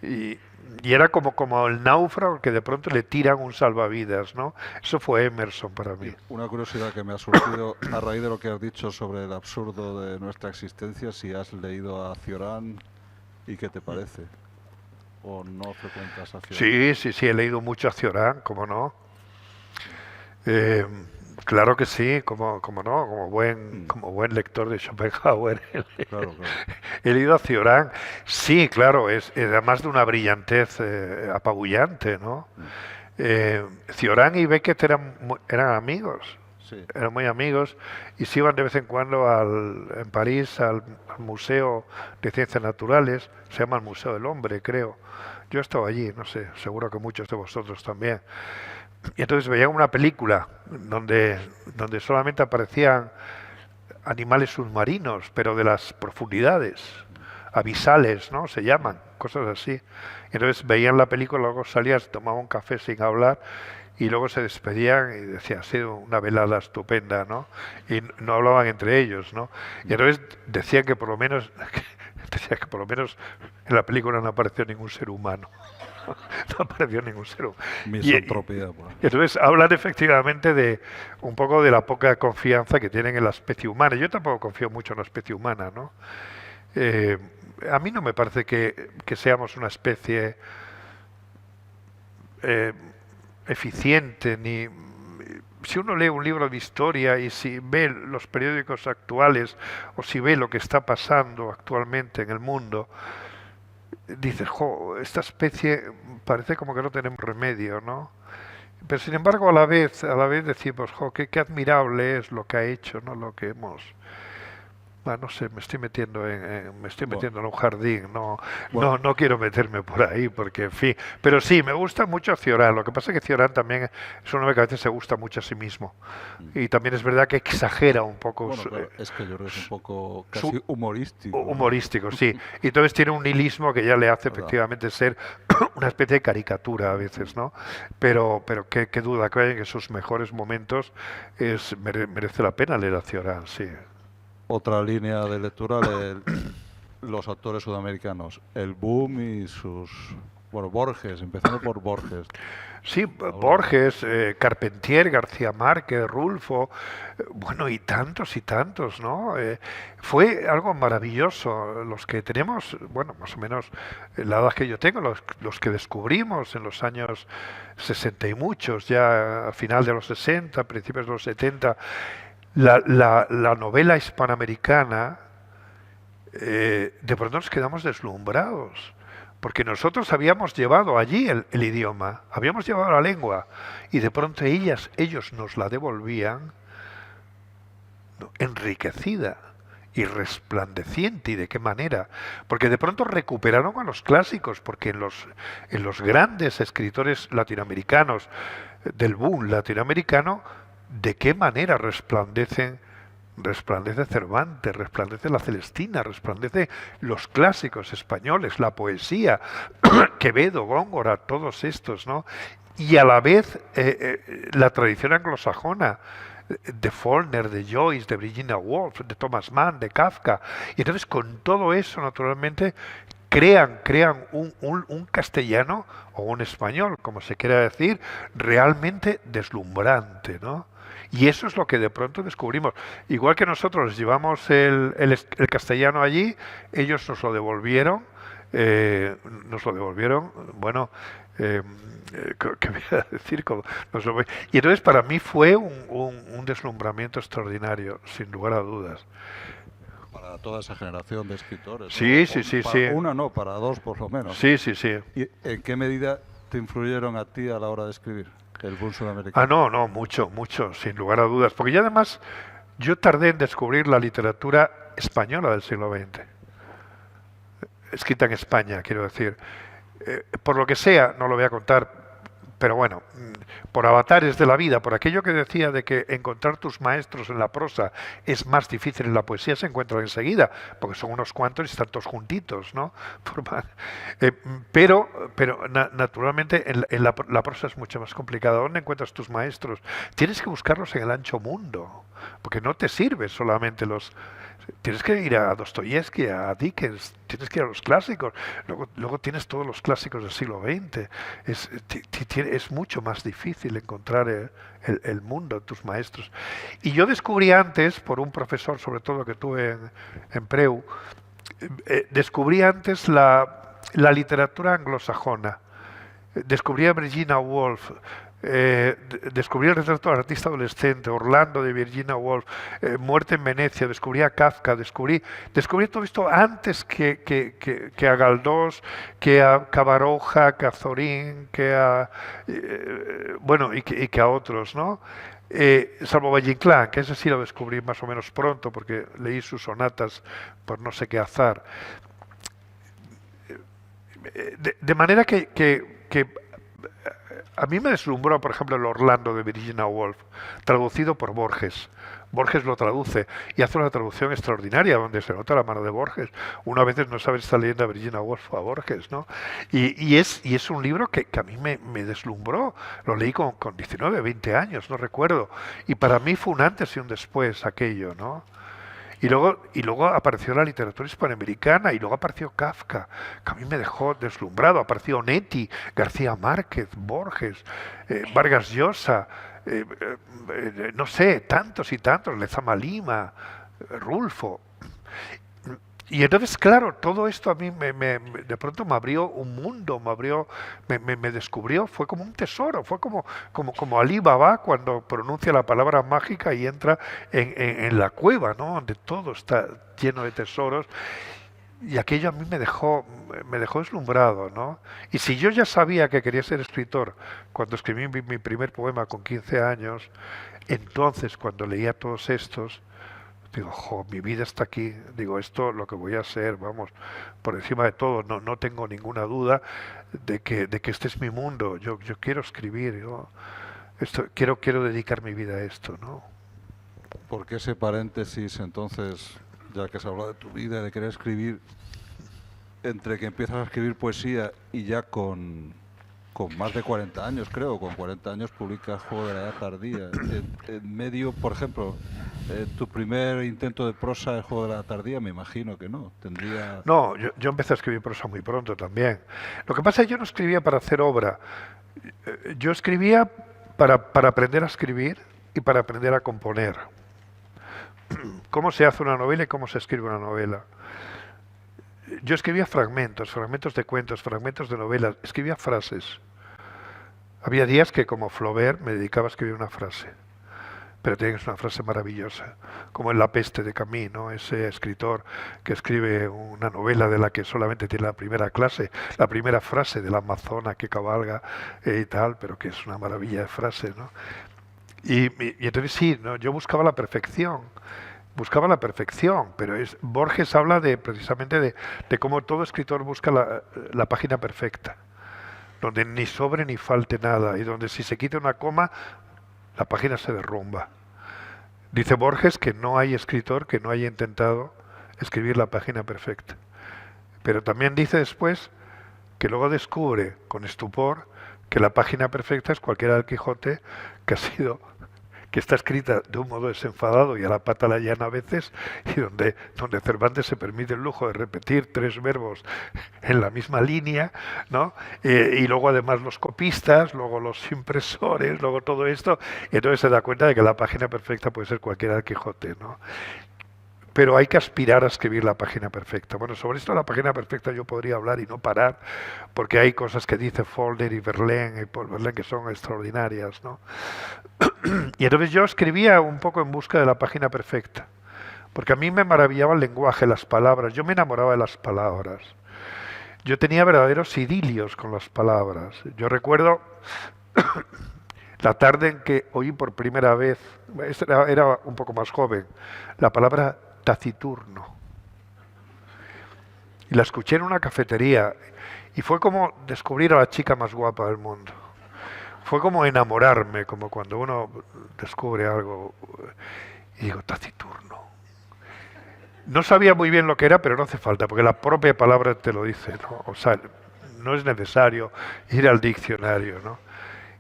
Y, y era como el náufrago que de pronto le tiran un salvavidas, ¿no? Eso fue Emerson para mí. Y una curiosidad que me ha surgido a raíz de lo que has dicho sobre el absurdo de nuestra existencia, si has leído a Cioran y qué te parece, o no frecuentas a Cioran. Sí, sí, sí, he leído mucho a Cioran, ¿cómo no? Eh, Claro que sí, como no, Mm, como buen lector de Schopenhauer, claro, claro. he leído a Cioran. Sí, claro, es además de una brillantez apabullante, ¿no? Mm, Cioran y Beckett eran amigos, sí. eran muy amigos y se iban de vez en cuando en París al Museo de Ciencias Naturales, se llama el Museo del Hombre, creo. Yo he estado allí, no sé, seguro que muchos de vosotros también. Y entonces veían una película donde solamente aparecían animales submarinos, pero de las profundidades, abisales, ¿no? Se llaman, cosas así. Y entonces veían la película, luego salían, se tomaban un café sin hablar y luego se despedían y decían, ha sido una velada estupenda, ¿no? Y no hablaban entre ellos, ¿no? Y Mm. entonces decían que por lo menos, decía que por lo menos en la película no apareció ningún ser humano. No apareció ningún ser humano. Y Misantropía, pues. entonces hablan efectivamente de un poco de la poca confianza que tienen en la especie humana. Yo tampoco confío mucho en la especie humana, ¿no? Eh, a mí no me parece que seamos una especie eh, eficiente, ni si uno lee un libro de historia y si ve los periódicos actuales o si ve lo que está pasando actualmente en el mundo, dices, jo, esta especie parece como que no tenemos remedio, ¿no? Pero sin embargo, a la vez decimos, jo, qué admirable es lo que ha hecho, ¿no? Lo que hemos. Bueno, no sé, me estoy metiendo me estoy Bueno, metiendo en un jardín, bueno, no quiero meterme por ahí, porque en fin. Pero sí, me gusta mucho Cioran. Lo que pasa es que Cioran también es un hombre que a veces se gusta mucho a sí mismo. mm. Y también es verdad que exagera un poco Bueno, claro, es que yo creo que es un poco su casi humorístico, ¿no? humorístico, sí. Y entonces tiene un nihilismo que ya le hace ¿Verdad? efectivamente ser una especie de caricatura a veces, Mm. ¿no? Pero qué duda que en sus mejores momentos merece la pena leer a Cioran, sí. Otra línea de lectura, los autores sudamericanos, el boom y sus... Bueno, Borges, empezando por Borges. Sí, Hablo- Borges, Carpentier, García Márquez, Rulfo, bueno, y tantos, ¿no? Fue algo maravilloso. Los que tenemos, bueno, más o menos la edad que yo tengo, los que descubrimos en los años 60 y muchos, ya a final de los 60, principios de los 70, la novela hispanoamericana, de pronto nos quedamos deslumbrados, porque nosotros habíamos llevado allí el idioma, habíamos llevado la lengua, y de pronto ellos nos la devolvían, ¿no?, enriquecida y resplandeciente. ¿Y de qué manera? Porque de pronto recuperaron a los clásicos, porque en los grandes escritores latinoamericanos, del boom latinoamericano, ¿de qué manera resplandece Cervantes, resplandece la Celestina, resplandece los clásicos españoles, la poesía, Quevedo, Góngora, todos estos, ¿no? Y a la vez la tradición anglosajona, de Faulkner, de Joyce, de Virginia Woolf, de Thomas Mann, de Kafka. Y entonces con todo eso, naturalmente, crean un castellano o un español, como se quiera decir, realmente deslumbrante, ¿no? Y eso es lo que de pronto descubrimos. Igual que nosotros llevamos el castellano allí, ellos nos lo devolvieron, bueno, eh, ¿qué voy a decir? Y entonces para mí fue un deslumbramiento extraordinario, sin lugar a dudas. Para toda esa generación de escritores, ¿no? Sí, sí, sí, Para sí. una no, para dos por lo menos. Sí, sí, sí. ¿Y en qué medida te influyeron a ti a la hora de escribir el boom Ah, sudamericano? no, no, mucho, mucho, sin lugar a dudas. Porque ya además yo tardé en descubrir la literatura española del siglo XX, escrita en España, quiero decir. Por lo que sea, no lo voy a contar, pero bueno, por avatares de la vida, por aquello que decía de que encontrar tus maestros en la prosa es más difícil, en la poesía se encuentran enseguida, porque son unos cuantos y están todos juntitos, ¿no? Eh, naturalmente la prosa es mucho más complicada. ¿Dónde encuentras tus maestros? Tienes que buscarlos en el ancho mundo, porque no te sirve solamente los... Tienes que ir a Dostoyevsky, a Dickens, tienes que ir a los clásicos. Luego tienes todos los clásicos del siglo XX. Es mucho más difícil encontrar el mundo, tus maestros. Y yo descubrí antes, por un profesor sobre todo que tuve en Preu, descubrí antes la literatura anglosajona. Descubrí a Virginia Woolf, descubrí el retrato del artista adolescente, Orlando de Virginia Woolf, Muerte en Venecia, descubrí a Kafka, descubrí todo esto antes que a Galdós, que a Cabaroja, que a Zorín, que a bueno, y que a otros, ¿no? Salvo Valle Inclán, que ese sí lo descubrí más o menos pronto porque leí sus sonatas por no sé qué azar. De manera que a mí me deslumbró, por ejemplo, el Orlando de Virginia Woolf, traducido por Borges. Borges lo traduce y hace una traducción extraordinaria donde se nota la mano de Borges. Uno a veces no sabe si está leyendo a Virginia Woolf o a Borges, ¿no? Y es un libro que a mí me deslumbró. Lo leí con 19, 20 años, no recuerdo. Y para mí fue un antes y un después aquello, ¿no? Y luego apareció la literatura hispanoamericana y luego apareció Kafka, que a mí me dejó deslumbrado. Apareció Onetti, García Márquez, Borges, Vargas Llosa, no sé, tantos y tantos, Lezama Lima, Rulfo. Y entonces, claro, todo esto a mí de pronto me abrió un mundo, me descubrió, fue como un tesoro, fue como Ali Baba cuando pronuncia la palabra mágica y entra en la cueva, ¿no? Donde todo está lleno de tesoros. Y aquello a mí me dejó deslumbrado, ¿no? Y si yo ya sabía que quería ser escritor cuando escribí mi primer poema con 15 años, entonces cuando leía todos estos, digo, jo, mi vida está aquí, digo, esto lo que voy a hacer, vamos, por encima de todo, no tengo ninguna duda de que este es mi mundo, yo quiero escribir, quiero dedicar mi vida a esto, ¿no? ¿Por qué ese paréntesis entonces, ya que has hablado de tu vida, de querer escribir, entre que empiezas a escribir poesía y ya con más de 40 años, creo, con 40 años publicas Juego de la Edad Tardía. En medio, por ejemplo, tu primer intento de prosa es Juego de la Edad Tardía, me imagino que no. Tendría... No, yo empecé a escribir prosa muy pronto también. Lo que pasa es que yo no escribía para hacer obra. Yo escribía para aprender a escribir y para aprender a componer. ¿Cómo se hace una novela y cómo se escribe una novela? Yo escribía fragmentos de cuentos, fragmentos de novelas, escribía frases. Había días que como Flaubert me dedicaba a escribir una frase, pero tiene que ser una frase maravillosa, como en La peste de Camus, ¿no? Ese escritor que escribe una novela de la que solamente tiene la primera frase de la amazona que cabalga y tal, pero que es una maravilla de frase, ¿no? Y entonces sí, ¿no? Yo buscaba la perfección, pero Borges habla precisamente de cómo todo escritor busca la página perfecta, donde ni sobre ni falte nada, y donde si se quita una coma, la página se derrumba. Dice Borges que no hay escritor que no haya intentado escribir la página perfecta. Pero también dice después que luego descubre con estupor que la página perfecta es cualquiera del Quijote que está escrita de un modo desenfadado y a la pata la llana a veces, y donde Cervantes se permite el lujo de repetir 3 verbos en la misma línea, ¿no? Y luego además los copistas, luego los impresores, luego todo esto, y entonces se da cuenta de que la página perfecta puede ser cualquiera del Quijote, ¿no? Pero hay que aspirar a escribir la página perfecta. Bueno, sobre esto de la página perfecta yo podría hablar y no parar, porque hay cosas que dice Faulkner y Verlaine, que son extraordinarias, ¿no? Y entonces yo escribía un poco en busca de la página perfecta, porque a mí me maravillaba el lenguaje, las palabras, yo me enamoraba de las palabras. Yo tenía verdaderos idilios con las palabras. Yo recuerdo la tarde en que oí por primera vez, era un poco más joven, la palabra taciturno. Y la escuché en una cafetería y fue como descubrir a la chica más guapa del mundo. Fue como enamorarme, como cuando uno descubre algo y digo, taciturno. No sabía muy bien lo que era, pero no hace falta, porque la propia palabra te lo dice, ¿no? O sea, no es necesario ir al diccionario, ¿no?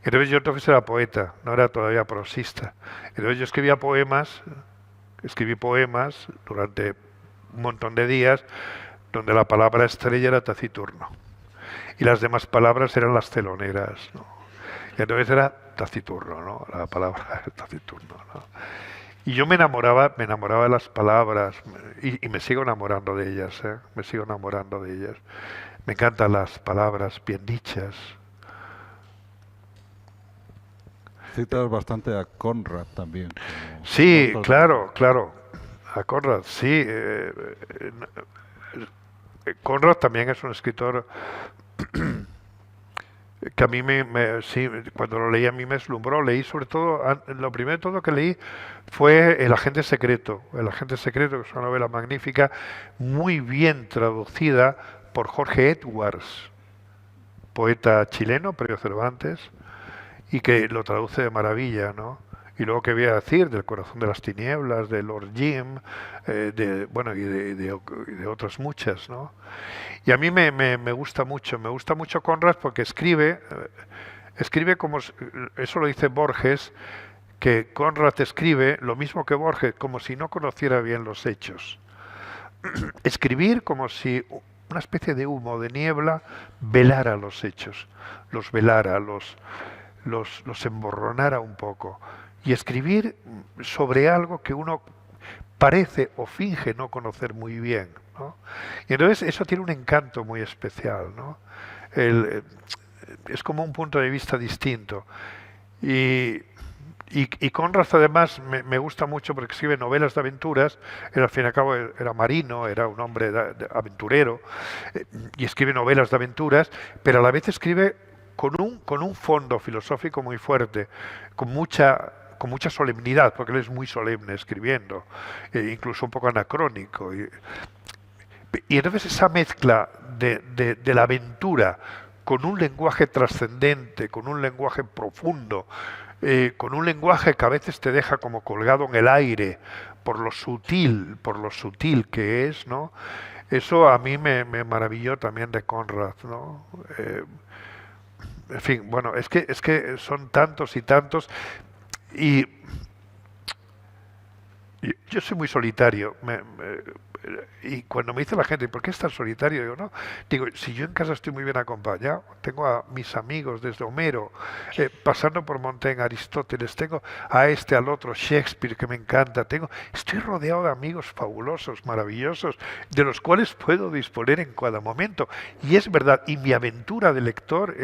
Entonces yo entonces era poeta, no era todavía prosista. Entonces yo escribí poemas durante un montón de días donde la palabra estrella era taciturno y las demás palabras eran las teloneras, ¿no? Y entonces era taciturno, ¿no? La palabra taciturno, ¿no? Y yo me enamoraba de las palabras y me sigo enamorando de ellas, ¿eh? Me sigo enamorando de ellas. Me encantan las palabras bien dichas. citas bastante a Conrad también. Sí, autor. claro, claro. A Conrad, sí. Conrad también es un escritor que a mí sí, cuando lo leí a mí me deslumbró. Leí sobre todo, lo primero de todo que leí fue El agente secreto. El agente secreto, que es una novela magnífica, muy bien traducida por Jorge Edwards, poeta chileno, premio Cervantes, y que lo traduce de maravilla, ¿no? Y luego que voy a decir del Corazón de las Tinieblas, de Lord Jim, bueno, y de otras muchas, ¿no? Y a mí me gusta mucho Conrad porque escribe como, eso lo dice Borges, que Conrad escribe lo mismo que Borges, como si no conociera bien los hechos. Escribir como si una especie de humo, de niebla, velara los hechos, los velara, los emborronara un poco. Y escribir sobre algo que uno parece o finge no conocer muy bien, ¿no? Y entonces eso tiene un encanto muy especial, ¿no? Es como un punto de vista distinto. Y Conrad además me gusta mucho porque escribe novelas de aventuras, él al fin y al cabo era marino, era un hombre aventurero, y escribe novelas de aventuras, pero a la vez escribe con un fondo filosófico muy fuerte, con mucha solemnidad, porque él es muy solemne escribiendo, incluso un poco anacrónico. Y entonces esa mezcla de la aventura con un lenguaje trascendente, con un lenguaje profundo, con un lenguaje que a veces te deja como colgado en el aire por lo sutil que es, ¿no? Eso a mí me maravilló también de Conrad, ¿no? En fin, bueno, es que son tantos y tantos y yo soy muy solitario. Y cuando me dice la gente, ¿por qué estás solitario? Digo, no, digo, si yo en casa estoy muy bien acompañado, tengo a mis amigos desde Homero, pasando por Montaigne, Aristóteles, tengo a este, al otro, Shakespeare, que me encanta, estoy rodeado de amigos fabulosos, maravillosos, de los cuales puedo disponer en cada momento. Y es verdad, y mi aventura de lector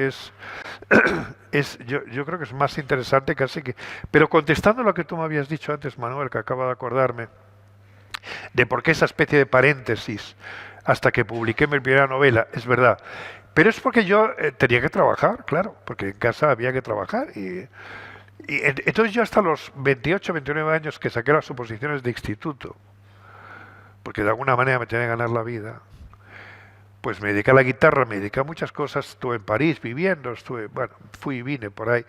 yo creo que es más interesante casi que... Pero contestando lo que tú me habías dicho antes, Manuel, que acabo de acordarme, de por qué esa especie de paréntesis hasta que publiqué mi primera novela, es verdad. Pero es porque yo tenía que trabajar, claro, porque en casa había que trabajar. Entonces yo hasta los 28, 29 años que saqué las oposiciones de instituto, porque de alguna manera me tenía que ganar la vida, pues me dediqué a la guitarra, me dediqué a muchas cosas, estuve en París viviendo, bueno, fui y vine por ahí.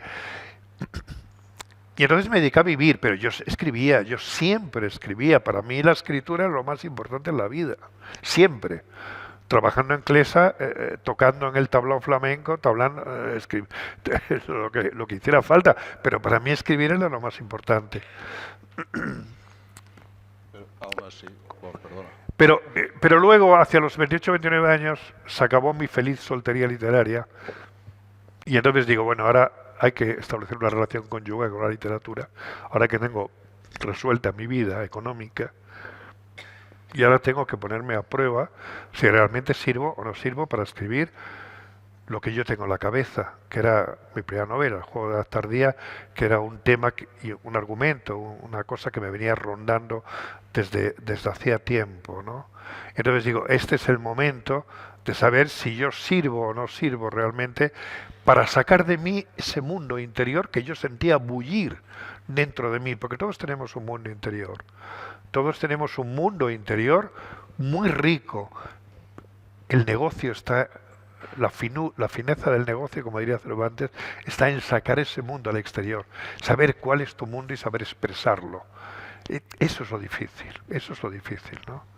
Y entonces me dediqué a vivir, pero yo escribía, yo siempre escribía. Para mí la escritura es lo más importante en la vida, siempre. Trabajando en Clesa, tocando en el tablao flamenco, lo que hiciera falta, pero para mí escribir era lo más importante. Pero aún así, perdona. Pero luego, hacia los 28 29 años, se acabó mi feliz soltería literaria. Y entonces digo, bueno, ahora hay que establecer una relación conyugal con la literatura. Ahora que tengo resuelta mi vida económica, y ahora tengo que ponerme a prueba si realmente sirvo o no sirvo para escribir lo que yo tengo en la cabeza, que era mi primera novela, El juego de la tardía, que era un tema y un argumento, una cosa que me venía rondando desde hacía tiempo, ¿no? Entonces digo, este es el momento de saber si yo sirvo o no sirvo realmente para sacar de mí ese mundo interior que yo sentía bullir dentro de mí, porque todos tenemos un mundo interior. Todos tenemos un mundo interior muy rico. El negocio está, la fineza del negocio, como diría Cervantes, está en sacar ese mundo al exterior, saber cuál es tu mundo y saber expresarlo. Eso es lo difícil, ¿no?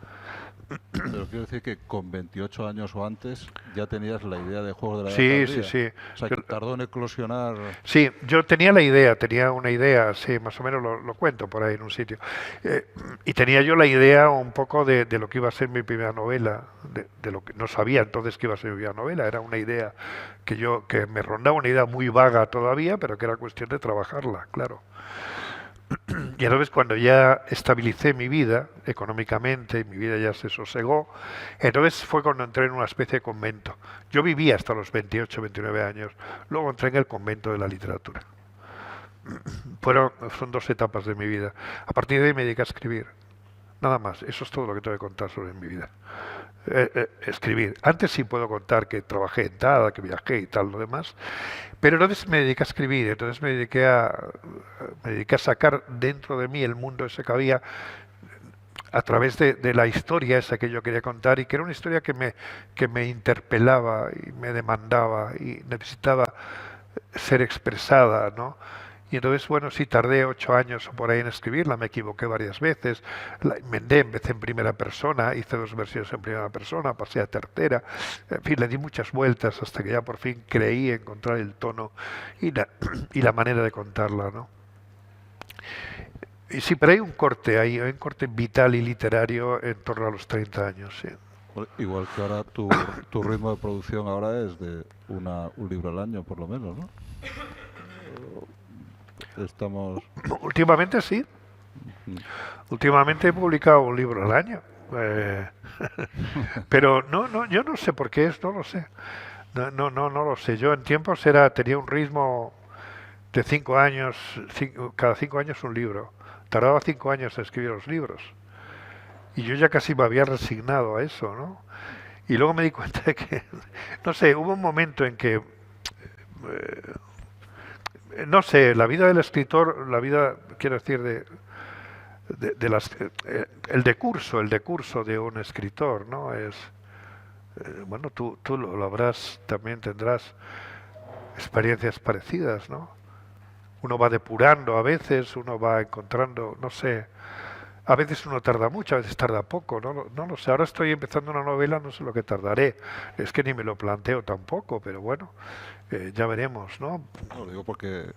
Pero quiero decir que con 28 años o antes ya tenías la idea de Juego de la Sí, Tardía. sí. O sea, que tardó en eclosionar. Sí, yo tenía una idea, sí, más o menos lo cuento por ahí en un sitio. Y tenía yo la idea un poco de lo que iba a ser mi primera novela, de lo que no sabía entonces que iba a ser mi primera novela, era una idea que me rondaba, una idea muy vaga todavía, pero que era cuestión de trabajarla, claro. Y entonces cuando ya estabilicé mi vida económicamente, mi vida ya se sosegó, entonces fue cuando entré en una especie de convento. Yo vivía hasta los 28, 29 años, luego entré en el convento de la literatura. Son 2 etapas de mi vida. A partir de ahí me dediqué a escribir. Nada más. Eso es todo lo que tengo que contar sobre mi vida. Escribir. Antes sí puedo contar que trabajé en TADA, que viajé y tal, lo demás. Pero entonces me dediqué a escribir. Entonces me dediqué a sacar dentro de mí el mundo ese que había a través de la historia esa que yo quería contar y que era una historia que me interpelaba y me demandaba y necesitaba ser expresada, ¿no? Y entonces, bueno, sí, tardé 8 años o por ahí en escribirla, me equivoqué varias veces, la enmendé, empecé en primera persona, hice 2 versiones en primera persona, pasé a tercera, en fin, le di muchas vueltas hasta que ya por fin creí encontrar el tono y y la manera de contarla, ¿no? Y sí, pero hay un corte vital y literario en torno a los 30 años, sí. Bueno, igual que ahora tu ritmo de producción ahora es de un libro al año, por lo menos, ¿no? Estamos... Últimamente sí. Últimamente he publicado un libro al año. Eh, pero yo no sé por qué es, no lo sé. No lo sé. Yo en tiempos tenía un ritmo de 5 años, cada 5 años un libro. Tardaba 5 años en escribir los libros. Y yo ya casi me había resignado a eso, ¿no? Y luego me di cuenta de que, no sé, hubo un momento en que, no sé, la vida del escritor, la vida, quiero decir, el decurso de un escritor, ¿no? Bueno, tú lo habrás, también tendrás experiencias parecidas, ¿no? Uno va depurando a veces, uno va encontrando, no sé, a veces uno tarda mucho, a veces tarda poco, no lo sé. Ahora estoy empezando una novela, no sé lo que tardaré. Es que ni me lo planteo tampoco, pero bueno, ya veremos, ¿no? No, lo digo porque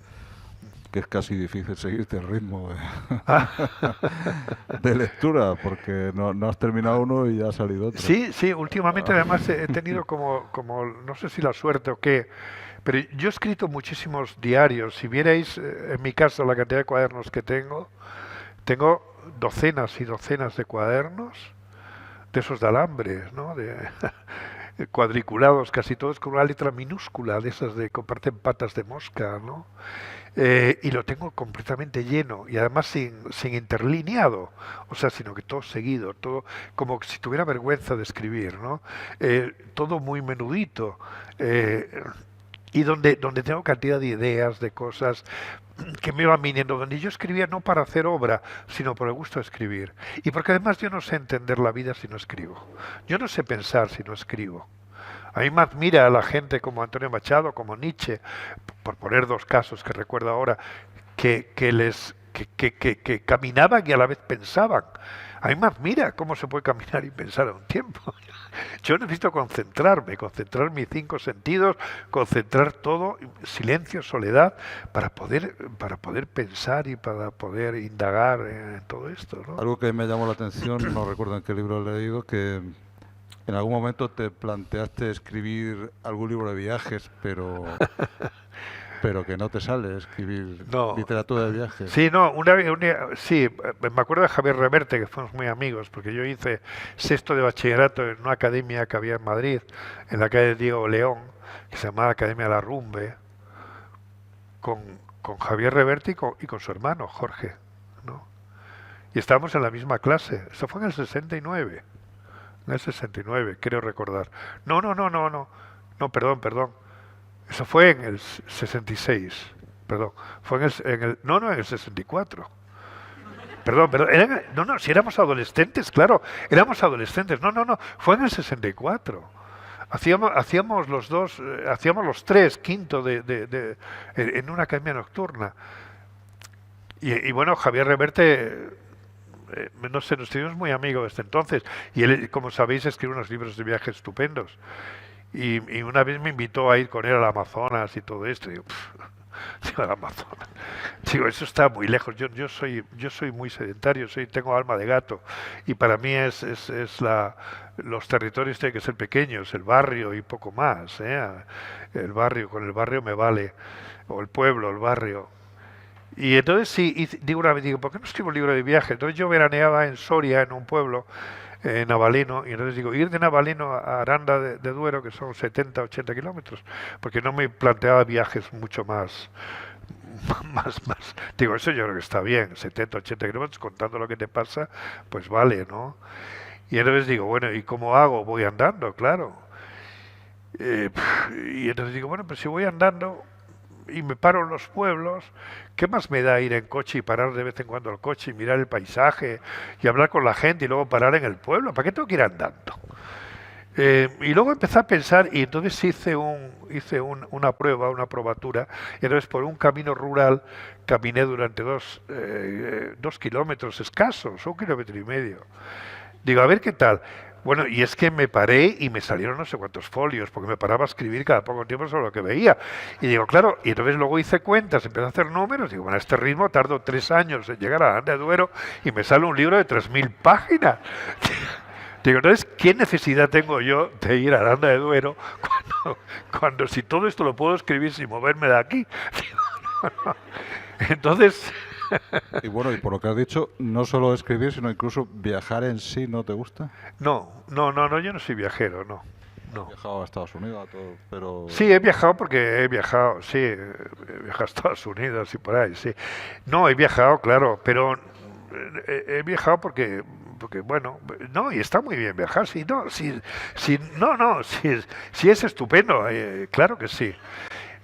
que es casi difícil seguirte el ritmo de lectura, porque no has terminado uno y ya ha salido otro. Sí, sí, últimamente además he tenido no sé si la suerte o qué, pero yo he escrito muchísimos diarios. Si vierais en mi casa la cantidad de cuadernos que tengo docenas y docenas de cuadernos, de esos de alambre, ¿no? Cuadriculados, casi todos con una letra minúscula, de esas de comparten patas de mosca, ¿no? Y lo tengo completamente lleno y además sin interlineado, o sea, sino que todo seguido, todo como si tuviera vergüenza de escribir, ¿no? Todo muy menudito. Y donde tengo cantidad de ideas, de cosas que me van viniendo, donde yo escribía no para hacer obra, sino por el gusto de escribir. Y porque además yo no sé entender la vida si no escribo. Yo no sé pensar si no escribo. A mí me admira a la gente como Antonio Machado, como Nietzsche, por poner dos casos que recuerdo ahora, que caminaban y a la vez pensaban. A mí me admira cómo se puede caminar y pensar a un tiempo. Yo necesito concentrarme, concentrar mis 5 sentidos, concentrar todo, silencio, soledad, para poder pensar y para poder indagar en todo esto, ¿no? Algo que me llamó la atención, no recuerdo en qué libro lo he leído, que en algún momento te planteaste escribir algún libro de viajes, pero que no te sale escribir No. literatura de viajes. Sí, no, sí, me acuerdo de Javier Reverte, que fuimos muy amigos, porque yo hice sexto de bachillerato en una academia que había en Madrid, en la calle Diego León, que se llamaba Academia La Rumbe, con, con Javier Reverte y con su hermano, Jorge, ¿no? Y estábamos en la misma clase. Eso fue en el 69. En el 69, creo recordar. No, perdón. Eso fue en el 66. Perdón. Fue en el 64. Perdón. Si éramos adolescentes, claro. Éramos adolescentes. No. Fue en el 64. Hacíamos los dos, hacíamos los tres, quinto en una academia nocturna. Y bueno, Javier Reverte, no sé, nos hicimos muy amigos desde entonces. Y él, como sabéis, escribe unos libros de viaje estupendos. Y una vez me invitó a ir con él al Amazonas y todo esto. Y digo, al Amazonas. Digo, eso está muy lejos. Yo soy muy sedentario, tengo alma de gato. Y para mí los territorios tienen que ser pequeños, el barrio y poco más. Con el barrio me vale. O el pueblo, el barrio. Y entonces sí, digo una vez, ¿por qué no escribo un libro de viaje? Entonces yo veraneaba en Soria, en un pueblo, Navaleno, y entonces digo, ir de Navaleno a Aranda de Duero, que son 70, 80 kilómetros, porque no me planteaba viajes más. Digo, eso yo creo que está bien, 70, 80 kilómetros, contando lo que te pasa, pues vale, ¿no? Y entonces digo, bueno, ¿y cómo hago? Voy andando, claro. Y entonces digo, bueno, pues si voy andando y me paro en los pueblos, ¿qué más me da ir en coche y parar de vez en cuando el coche y mirar el paisaje y hablar con la gente y luego parar en el pueblo? ¿Para qué tengo que ir andando? Y luego empecé a pensar y entonces una prueba, una probatura, y entonces por un camino rural caminé durante 2 kilómetros escasos, 1,5 kilómetros. Digo, a ver qué tal. Bueno, y es que me paré y me salieron no sé cuántos folios, porque me paraba a escribir cada poco tiempo sobre lo que veía. Y digo, claro, y entonces luego hice cuentas, empecé a hacer números, digo, bueno, a este ritmo tardo 3 años en llegar a Aranda de Duero y me sale un libro de 3.000 páginas. Digo, entonces, ¿qué necesidad tengo yo de ir a Aranda de Duero cuando si todo esto lo puedo escribir sin moverme de aquí? Digo, no. Entonces... Y bueno, y por lo que has dicho, no solo escribir, sino incluso viajar en sí, ¿no te gusta? No, yo no soy viajero, no. He viajado a Estados Unidos, a todo, pero... Sí, he viajado porque he viajado, sí, he viajado a Estados Unidos y por ahí, sí. No, he viajado, claro, pero he viajado porque bueno, no, y está muy bien viajar, sí, no, sí es estupendo, claro que sí.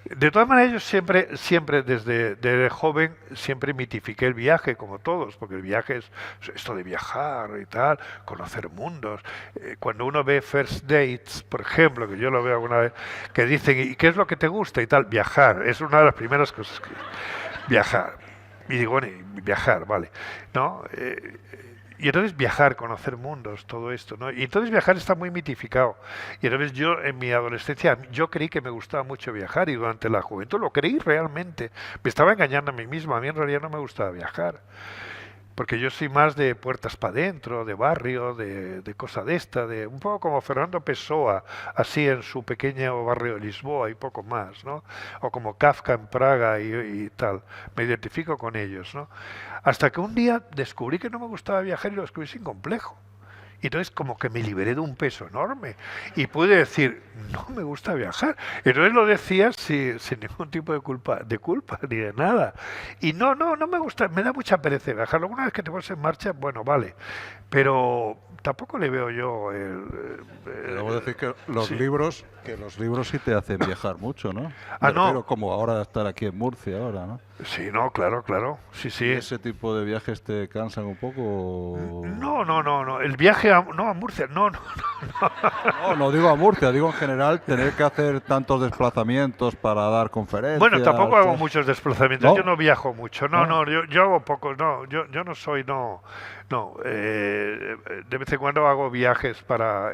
De todas maneras, yo siempre desde joven, siempre mitifiqué el viaje, como todos, porque el viaje es esto de viajar y tal, conocer mundos. Cuando uno ve First Dates, por ejemplo, que yo lo veo alguna vez, que dicen, ¿y qué es lo que te gusta? Y tal, viajar, es una de las primeras cosas que... Viajar. Y digo, bueno, y viajar, vale. ¿No? Y entonces viajar, conocer mundos, todo esto, ¿no? Y entonces viajar está muy mitificado. Y entonces yo en mi adolescencia, yo creí que me gustaba mucho viajar y durante la juventud lo creí realmente. Me estaba engañando a mí mismo, a mí en realidad no me gustaba viajar. Porque yo soy más de puertas para adentro, de barrio, de cosa de esta, de un poco como Fernando Pessoa, así en su pequeño barrio de Lisboa y poco más, ¿no? O como Kafka en Praga y tal. Me identifico con ellos, ¿no? Hasta que un día descubrí que no me gustaba viajar y lo descubrí sin complejo. Y entonces como que me liberé de un peso enorme y pude decir, no me gusta viajar. Entonces lo decía sin ningún tipo de culpa ni de nada. Y no me gusta, me da mucha pereza viajar. Alguna vez que te pones en marcha, bueno, vale. Pero tampoco le veo yo Debo decir que sí. los libros sí te hacen viajar mucho, ¿no? Ah, Me refiero no. como ahora estar aquí en Murcia ahora, ¿no? Sí, no, claro. Sí, ¿Y sí. ese tipo de viajes te cansan un poco? No. El viaje no, a Murcia, no. No digo a Murcia, digo en general tener que hacer tantos desplazamientos para dar Bueno, tampoco conferencias. hago muchos desplazamientos, yo ¿No? no viajo mucho, ¿No? yo hago pocos, yo no soy, de vez en cuando hago viajes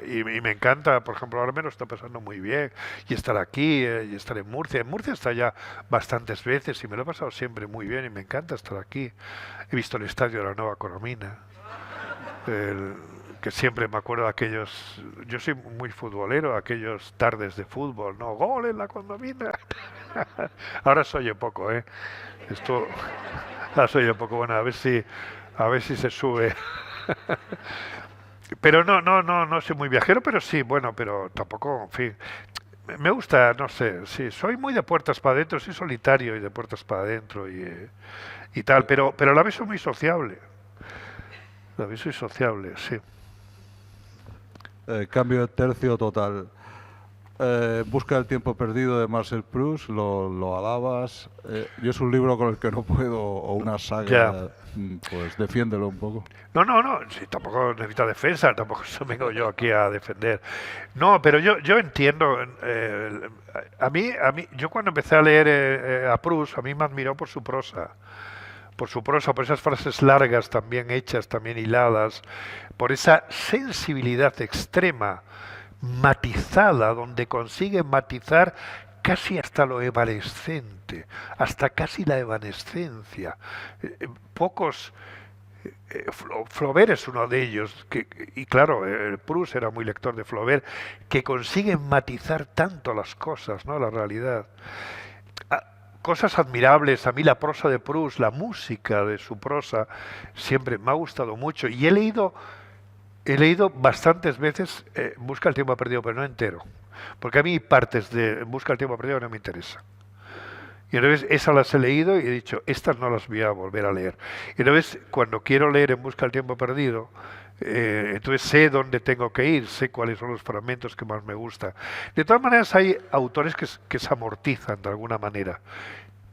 y me encanta, por ejemplo, ahora me lo está pasando muy bien, y estar aquí, y estar en Murcia está ya bastantes veces, y me lo he pasado siempre muy bien, y me encanta estar aquí. He visto el estadio de la Nueva Coromina, el- que siempre me acuerdo de aquellos, yo soy muy futbolero, aquellos tardes de fútbol, ¿no? Gol en la Condomina. Ahora se oye poco, ¿eh? Esto, ahora se oye poco, bueno, a ver si se sube. Pero no soy muy viajero, pero sí, bueno, pero tampoco, en fin. Me gusta, no sé, sí, soy muy de puertas para adentro, soy solitario y de puertas para adentro y tal, pero a la vez soy muy sociable. A la vez soy sociable, sí. Cambio de tercio total. Busca el tiempo perdido de Marcel Proust, lo alabas. Yo es un libro con el que no puedo, o una Ya. saga, pues defiéndelo un poco. No, sí, tampoco necesita defensa, tampoco eso vengo yo aquí a defender. No, pero yo entiendo, yo cuando empecé a leer a Proust, a mí me admiró por su prosa, por esas frases largas también hechas, también hiladas, por esa sensibilidad extrema, matizada, donde consigue matizar casi hasta lo evanescente, hasta casi la evanescencia. Pocos Flaubert es uno de ellos, y claro, Proust era muy lector de Flaubert, que consiguen matizar tanto las cosas, ¿no? La realidad. Cosas admirables, a mí la prosa de Proust, la música de su prosa, siempre me ha gustado mucho, y he leído bastantes veces Busca el tiempo perdido, pero no entero, porque a mí partes de Busca el tiempo perdido no me interesan. Y entonces esas las he leído y he dicho, estas no las voy a volver a leer. Y entonces cuando quiero leer En busca del tiempo perdido, entonces sé dónde tengo que ir, sé cuáles son los fragmentos que más me gustan. De todas maneras hay autores que se amortizan de alguna manera.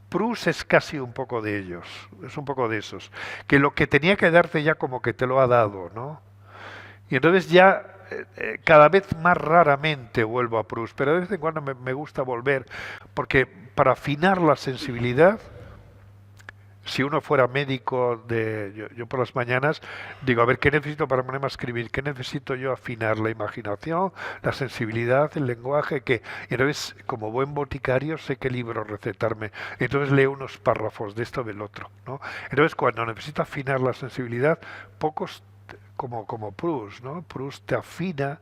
Proust es casi un poco de ellos, es un poco de esos, que lo que tenía que darte ya como que te lo ha dado, ¿no? Y entonces ya cada vez más raramente vuelvo a Proust, pero de vez en cuando me gusta volver, porque para afinar la sensibilidad, si uno fuera médico, yo por las mañanas digo, a ver, ¿qué necesito para ponerme a escribir? ¿Qué necesito yo afinar? La imaginación, la sensibilidad, el lenguaje, que y entonces, como buen boticario, sé qué libro recetarme. Entonces leo unos párrafos de esto del otro, ¿no? Entonces, cuando necesito afinar la sensibilidad, pocos como Proust, ¿no? Proust te afina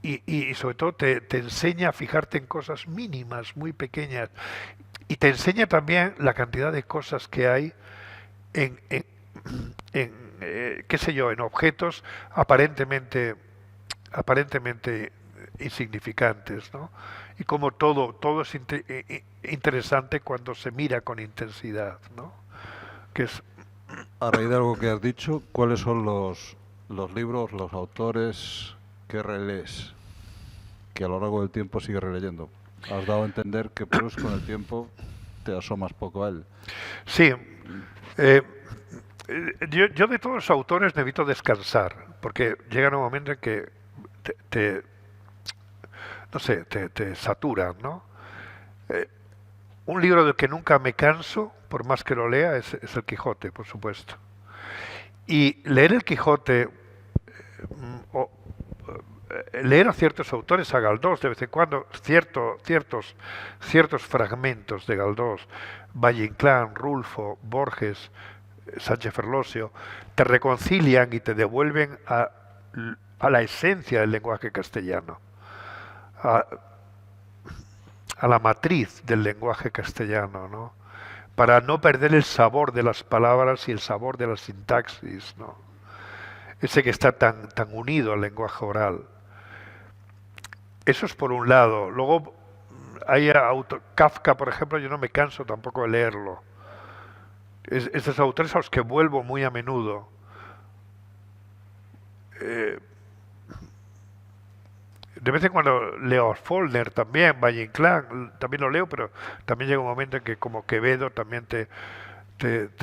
y sobre todo te enseña a fijarte en cosas mínimas, muy pequeñas. Y te enseña también la cantidad de cosas que hay en, qué sé yo, en objetos aparentemente insignificantes, ¿no? Y como todo es interesante cuando se mira con intensidad, ¿no? Que es, A raíz de algo que has dicho, ¿cuáles son los libros, los autores que relees, que a lo largo del tiempo sigues releyendo? Has dado a entender que Proust con el tiempo te asomas poco a él. sí, yo de todos los autores necesito descansar, porque llega un momento en que te no sé, te saturan, ¿no? Eh, un libro del que nunca me canso, por más que lo lea, es El Quijote, por supuesto. Y leer El Quijote, o leer a ciertos autores, a Galdós de vez en cuando, ciertos fragmentos de Galdós, Valle Inclán, Rulfo, Borges, Sánchez Ferlosio, te reconcilian y te devuelven a la esencia del lenguaje castellano, a, a la matriz del lenguaje castellano, ¿no? Para no perder el sabor de las palabras y el sabor de la sintaxis, ¿no? Ese que está tan unido al lenguaje oral. Eso es por un lado. Luego hay Kafka, por ejemplo, yo no me canso tampoco de leerlo. Es de esos autores a los que vuelvo muy a menudo. Eh, de vez en cuando leo a Faulkner también, Valle Inclán, también lo leo, pero también llega un momento en que como Quevedo también te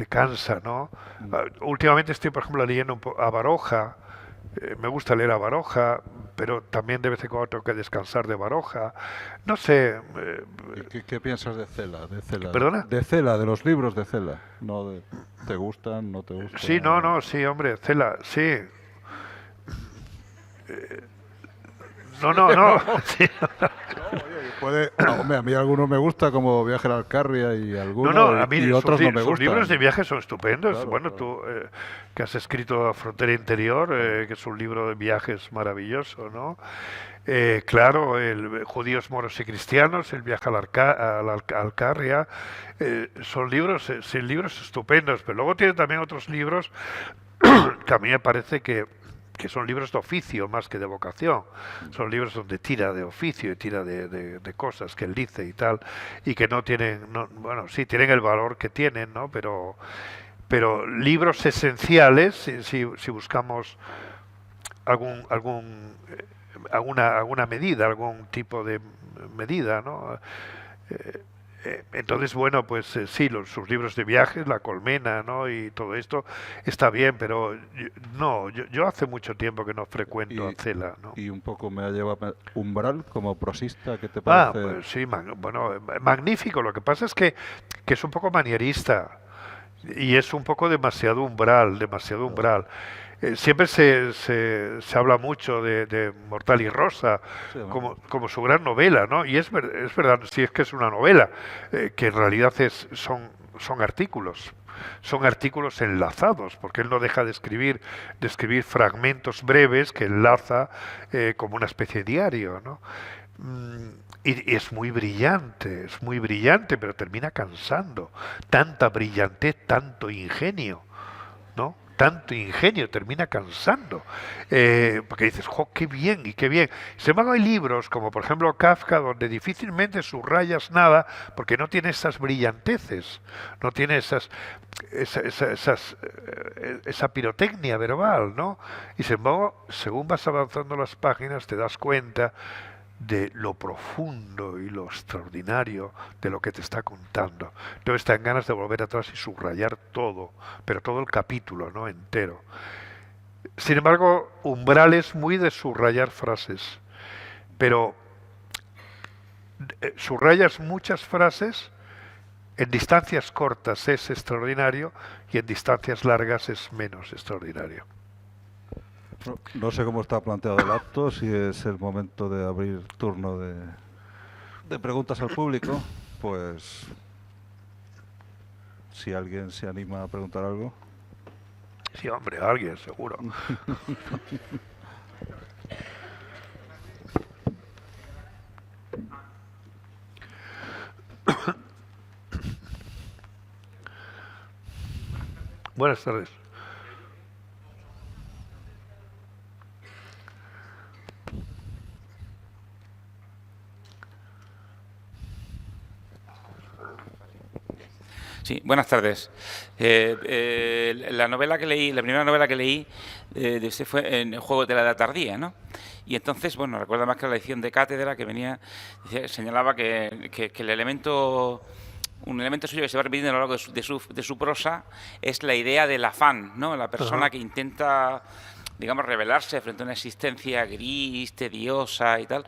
cansa, ¿no? Últimamente estoy, por ejemplo, leyendo a Baroja. Me gusta leer a Baroja, pero también de vez en cuando tengo que descansar de Baroja. No sé. ¿Qué piensas de Cela? ¿Perdona? De Cela, de los libros de Cela. No de, ¿te gustan, no te Sí, gustan? sí, hombre, Cela, sí. No. Sí. Puede, hombre, a mí algunos me gusta como Viaje a la Alcarria y algunos A mí y otros no me sus gustan. libros de viaje son estupendos. Claro, Bueno, claro. tú que has escrito Frontera Interior, que es un libro de viajes maravilloso, ¿no? Claro, Judíos, Moros y Cristianos, el viaje a la Alcarria, son libros estupendos, pero luego tiene también otros libros que a mí me parece que son libros de oficio más que de vocación. Son libros donde tira de oficio y tira de cosas que él dice y tal, y que no tienen, bueno, sí tienen el valor que tienen, ¿no? Pero libros esenciales, si buscamos alguna medida, algún tipo de medida, ¿no? Eh, entonces, bueno, pues sí, sus libros de viajes, La Colmena, ¿no? Y todo esto está bien, pero yo hace mucho tiempo que no frecuento a Y, Cela, ¿no? y un poco me ha llevado Umbral como prosista, ¿qué te Ah, parece? pues sí, bueno, magnífico. Lo que pasa es que es un poco manierista y es un poco demasiado umbral, demasiado Claro. umbral. Siempre se habla mucho de Mortal y Rosa Sí, como su gran novela, ¿no? Y es verdad, sí es que es una novela, que en realidad son artículos enlazados, porque él no deja de escribir fragmentos breves que enlaza como una especie de diario, ¿no? Mm, y es muy brillante, pero termina cansando. Tanta brillantez, tanto ingenio, ¿no? tanto ingenio termina cansando, porque dices, ¡jo, qué bien y qué bien! Sin embargo, hay libros, como por ejemplo Kafka, donde difícilmente subrayas nada, porque no tiene esas brillanteces, no tiene esa pirotecnia verbal, ¿no? Y sin embargo, según vas avanzando las páginas, te das cuenta de lo profundo y lo extraordinario de lo que te está contando. Entonces te dan ganas de volver atrás y subrayar todo, pero todo el capítulo, ¿no? Entero. Sin embargo, Umbral es muy de subrayar frases, pero subrayas muchas frases, en distancias cortas es extraordinario y en distancias largas es menos extraordinario. No sé cómo está planteado el acto, si es el momento de abrir turno de preguntas al público, pues si alguien se anima a preguntar algo. Sí, hombre, alguien, seguro. Buenas tardes. Sí, buenas tardes. La novela que leí, la primera novela que leí de usted fue en el Juego de la Edad Tardía, ¿no? Y entonces, bueno, recuerdo más que la edición de Cátedra que venía, señalaba que el elemento, un elemento suyo que se va repitiendo a lo largo de su prosa es la idea del afán, ¿no? La persona que intenta, digamos, rebelarse frente a una existencia gris, tediosa y tal,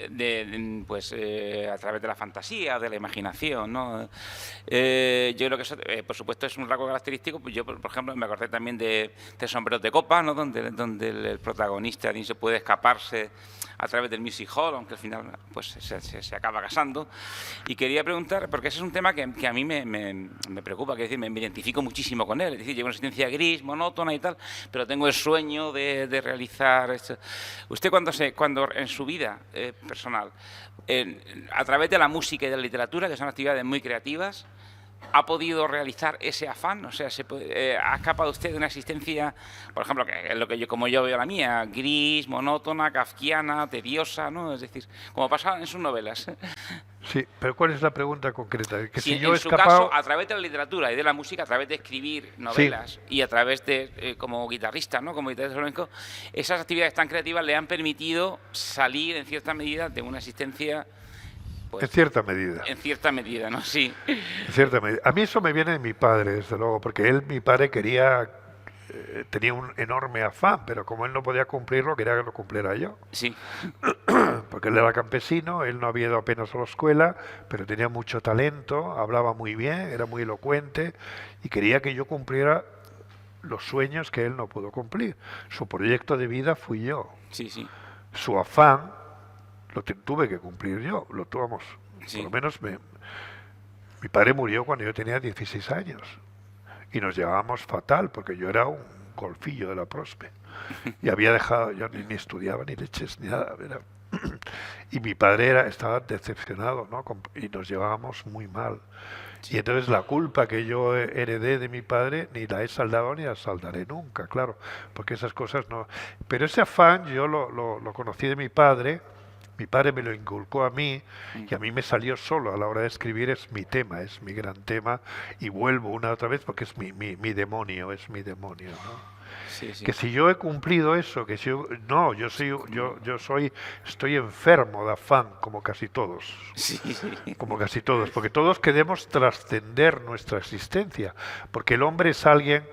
a través de la fantasía, de la imaginación, ¿no? Yo creo que eso, por supuesto, es un rasgo característico. Pues yo, por ejemplo, me acordé también de Sombreros de Copa, ¿no? Donde el protagonista se puede escaparse a través del music hall, aunque al final pues se acaba casando. Y quería preguntar, porque ese es un tema que a mí me preocupa, que es decir, me identifico muchísimo con él. Es decir, llevo una existencia gris, monótona y tal, pero tengo el sueño de realizar esto. Usted cuando en su vida personal, a través de la música y de la literatura, que son actividades muy creativas, ¿ha podido realizar ese afán? O sea, ¿ha escapado usted de una existencia, por ejemplo, que es lo que como yo veo la mía, gris, monótona, kafkiana, tediosa, ¿no? Es decir, como pasa en sus novelas. Sí, pero ¿cuál es la pregunta concreta? Que Sí, si yo en su escapado... caso, a través de la literatura y de la música, a través de escribir novelas y a través de, como guitarrista, ¿no? Como guitarrista flamenco, esas actividades tan creativas le han permitido salir, en cierta medida, de una existencia... Pues, en cierta medida. En cierta medida, ¿no? Sí. En cierta medida. A mí eso me viene de mi padre, desde luego, porque mi padre tenía un enorme afán, pero como él no podía cumplirlo, quería que lo cumpliera yo. Sí. Porque él era campesino, él no había ido apenas a la escuela, pero tenía mucho talento, hablaba muy bien, era muy elocuente y quería que yo cumpliera los sueños que él no pudo cumplir. Su proyecto de vida fui yo. Sí, sí. Su afán lo tuve que cumplir yo. Sí. Por lo menos mi padre murió cuando yo tenía 16 años y nos llevábamos fatal porque yo era un golfillo de la prospe y había dejado, yo ni estudiaba ni leches ni nada, y mi padre estaba decepcionado, ¿no? Y nos llevábamos muy mal. Sí. Y entonces la culpa que yo heredé de mi padre ni la he saldado ni la saldaré nunca, claro, porque esas cosas no... Pero ese afán yo lo conocí de mi padre me lo inculcó a mí y a mí me salió solo a la hora de escribir, es mi tema, es mi gran tema y vuelvo una otra vez porque es mi demonio, es mi demonio, ¿no? Sí, sí. Que si yo he cumplido eso, que si yo, no, estoy enfermo de afán, como casi todos. Sí. Como casi todos, porque todos queremos trascender nuestra existencia, porque el hombre es alguien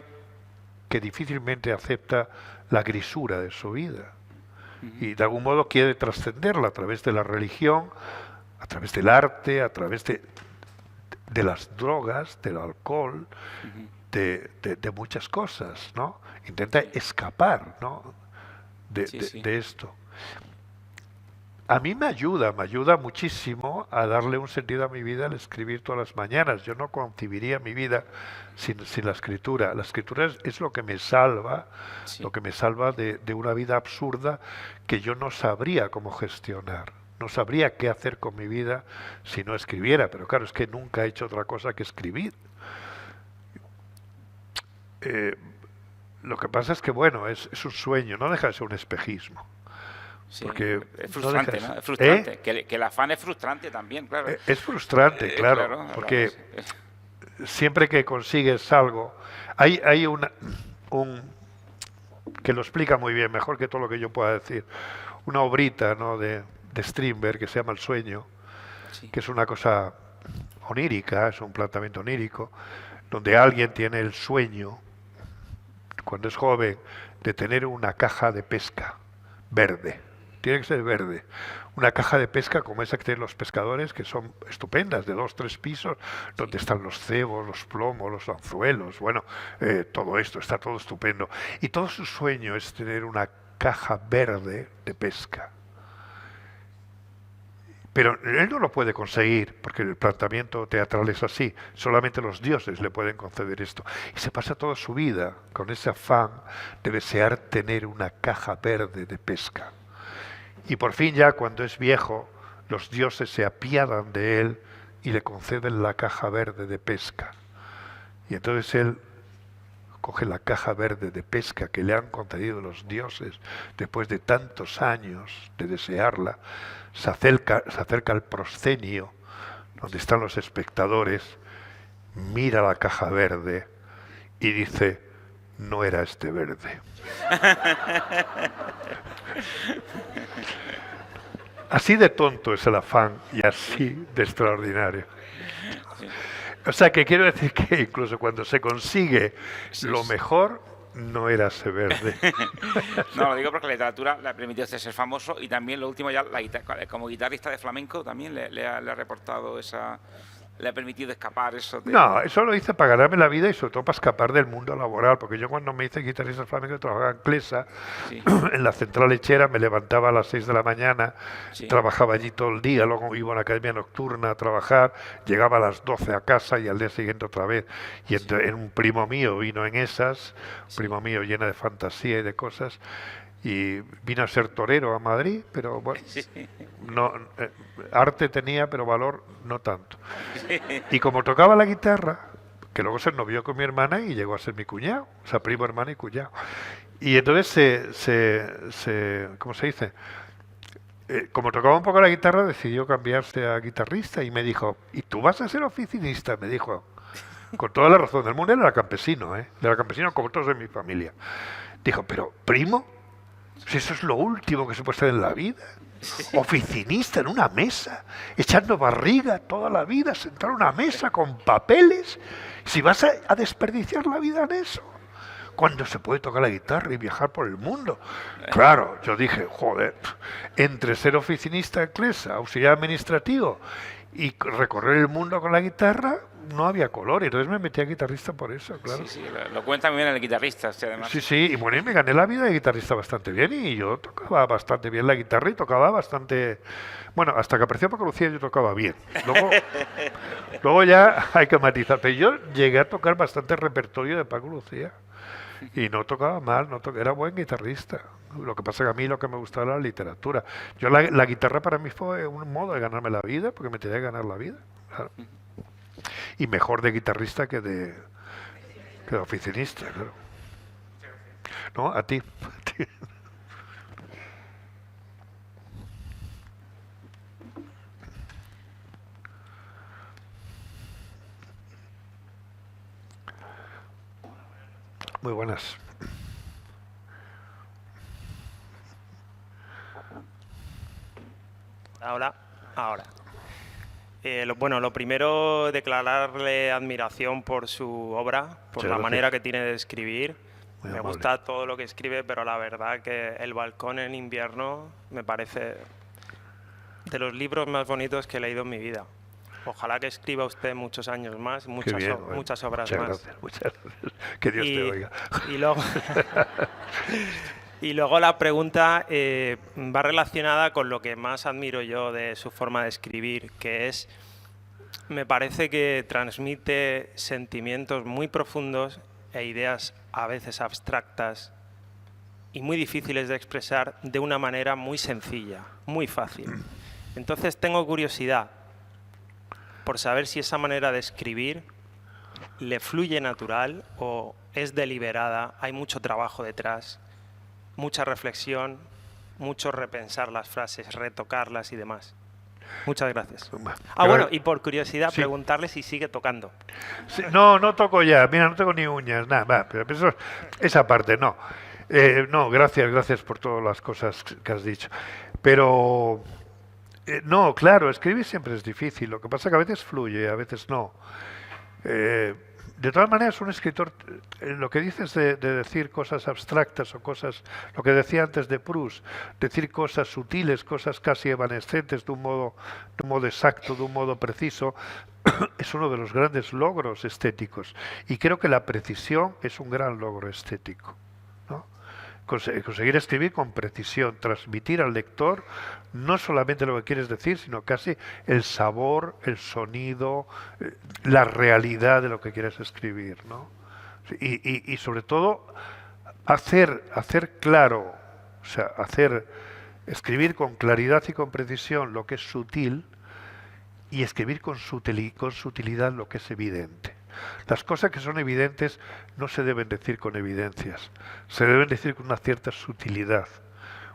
que difícilmente acepta la grisura de su vida. Y de algún modo quiere trascenderla a través de la religión, a través del arte, a través de las drogas, del alcohol, de muchas cosas, ¿no? Intenta escapar, ¿no? de esto. A mí me ayuda muchísimo a darle un sentido a mi vida al escribir todas las mañanas. Yo no concibiría mi vida sin la escritura. La escritura es lo que me salva, de una vida absurda que yo no sabría cómo gestionar. No sabría qué hacer con mi vida si no escribiera. Pero claro, es que nunca he hecho otra cosa que escribir. Lo que pasa es que, bueno, es un sueño, no deja de ser un espejismo. Sí, Porque es no frustrante, dejas- ¿no? Es frustrante. ¿Eh? Que el afán es frustrante también, claro. Es frustrante, claro, Claro, porque claro, siempre que consigues algo, hay un que lo explica muy bien, mejor que todo lo que yo pueda decir, una obrita, ¿no?, de Strindberg que se llama El sueño, sí, que es una cosa onírica, es un planteamiento onírico, donde alguien tiene el sueño, cuando es joven, de tener una caja de pesca verde. Tiene que ser verde. Una caja de pesca como esa que tienen los pescadores, que son estupendas, de 2, 3 pisos, donde están los cebos, los plomos, los anzuelos, bueno, todo esto, está todo estupendo. Y todo su sueño es tener una caja verde de pesca. Pero él no lo puede conseguir, porque el planteamiento teatral es así. Solamente los dioses le pueden conceder esto. Y se pasa toda su vida con ese afán de desear tener una caja verde de pesca. Y por fin ya cuando es viejo, los dioses se apiadan de él y le conceden la caja verde de pesca. Y entonces él coge la caja verde de pesca que le han concedido los dioses después de tantos años de desearla, se acerca al proscenio, donde están los espectadores, mira la caja verde y dice, no era este verde. Así de tonto es el afán y así de extraordinario. O sea que quiero decir que incluso cuando se consigue lo mejor, no era ese verde. No, lo digo porque la literatura le ha permitido ser famoso y también lo último ya como guitarrista de flamenco también le ha reportado esa, le ha permitido escapar eso de... No, eso lo hice para ganarme la vida y sobre todo para escapar del mundo laboral, porque yo cuando me hice guitarrista flamenco trabajaba en Clesa, Sí, en la central lechera, me levantaba a las 6 de la mañana, sí, trabajaba allí todo el día, luego iba a una academia nocturna a trabajar, llegaba a las 12 a casa y al día siguiente otra vez. Y en un primo mío vino en esas, un primo mío llena de fantasía y de cosas, y vino a ser torero a Madrid, pero bueno, sí, no, arte tenía, pero valor no tanto. Y como tocaba la guitarra, que luego se novió con mi hermana y llegó a ser mi cuñado, o sea, primo, hermano y cuñado. Y entonces ¿cómo se dice? Como tocaba un poco la guitarra, decidió cambiarse a guitarrista y me dijo, ¿y tú vas a ser oficinista? Me dijo, con toda la razón del mundo. Él era campesino, era campesino como todos en mi familia. Dijo, pero primo, si eso es lo último que se puede hacer en la vida. Oficinista en una mesa, echando barriga toda la vida, sentado en una mesa con papeles. Si vas a desperdiciar la vida en eso, cuando se puede tocar la guitarra y viajar por el mundo. Claro, yo dije, joder, entre ser oficinista en Clesa, auxiliar administrativo y recorrer el mundo con la guitarra, no había color. Entonces me metí a guitarrista por eso, claro. sí, lo cuenta muy bien el guitarrista, sí, además. Sí, sí, y bueno, y me gané la vida de guitarrista bastante bien y yo tocaba bastante bien la guitarra y tocaba bastante... Bueno, hasta que apareció Paco Lucía yo tocaba bien. Luego ya hay que matizar, pero yo llegué a tocar bastante repertorio de Paco Lucía y no tocaba mal, era buen guitarrista. Lo que pasa es que a mí lo que me gustaba era la literatura. Yo la guitarra para mí fue un modo de ganarme la vida, porque me tenía que ganar la vida. Claro. Y mejor de guitarrista que de oficinista, claro. No, a ti. Muy buenas. Ahora. Lo primero, declararle admiración por su obra, por la manera que tiene de escribir. Muy Me amable. gusta todo lo que escribe, pero la verdad que El balcón en invierno me parece de los libros más bonitos que he leído en mi vida. Ojalá que escriba usted muchos años más, Qué bien, muchas obras muchas más. Gracias, muchas gracias. Que Dios te oiga. Y luego, y luego la pregunta va relacionada con lo que más admiro yo de su forma de escribir, que es, me parece que transmite sentimientos muy profundos e ideas a veces abstractas y muy difíciles de expresar de una manera muy sencilla, muy fácil. Entonces tengo curiosidad por saber si esa manera de escribir le fluye natural o es deliberada, hay mucho trabajo detrás, mucha reflexión, mucho repensar las frases, retocarlas y demás? Muchas gracias. Bueno, y por curiosidad, sí, preguntarle si sigue tocando. Sí, no toco ya, mira, no tengo ni uñas, nada, va, pero esa parte no. No, gracias por todas las cosas que has dicho. Pero, no, claro, escribir siempre es difícil, lo que pasa es que a veces fluye, a veces no. De todas maneras, un escritor, lo que dices de decir cosas abstractas o cosas, lo que decía antes de Proust, decir cosas sutiles, cosas casi evanescentes de un modo exacto, de un modo preciso, es uno de los grandes logros estéticos. Y creo que la precisión es un gran logro estético, ¿no? Conseguir escribir con precisión, transmitir al lector no solamente lo que quieres decir, sino casi el sabor, el sonido, la realidad de lo que quieres escribir, ¿no? Y sobre todo hacer claro, o sea, escribir con claridad y con precisión lo que es sutil y escribir con sutilidad lo que es evidente. Las cosas que son evidentes no se deben decir con evidencias, se deben decir con una cierta sutilidad,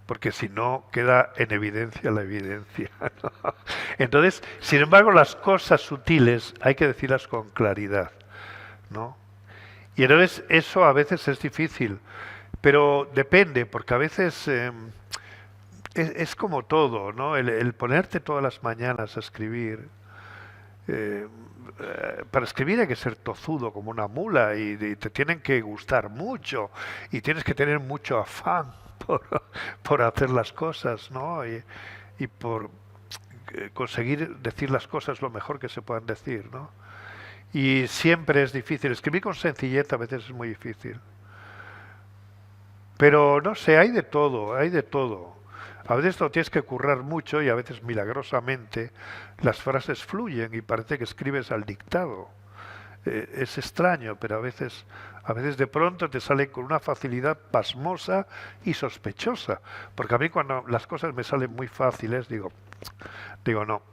porque si no queda en evidencia la evidencia, ¿no? Entonces, sin embargo, las cosas sutiles hay que decirlas con claridad, ¿no? Y entonces eso a veces es difícil, pero depende, porque a veces es como todo, ¿no? El ponerte todas las mañanas a escribir. Para escribir hay que ser tozudo como una mula y te tienen que gustar mucho y tienes que tener mucho afán por hacer las cosas, ¿no? Y por conseguir decir las cosas lo mejor que se puedan decir, ¿no? Y siempre es difícil. Escribir con sencillez a veces es muy difícil. Pero no sé, hay de todo, hay de todo. A veces lo tienes que currar mucho y a veces milagrosamente las frases fluyen y parece que escribes al dictado. Es extraño, pero a veces de pronto te salen con una facilidad pasmosa y sospechosa. Porque a mí cuando las cosas me salen muy fáciles, digo no.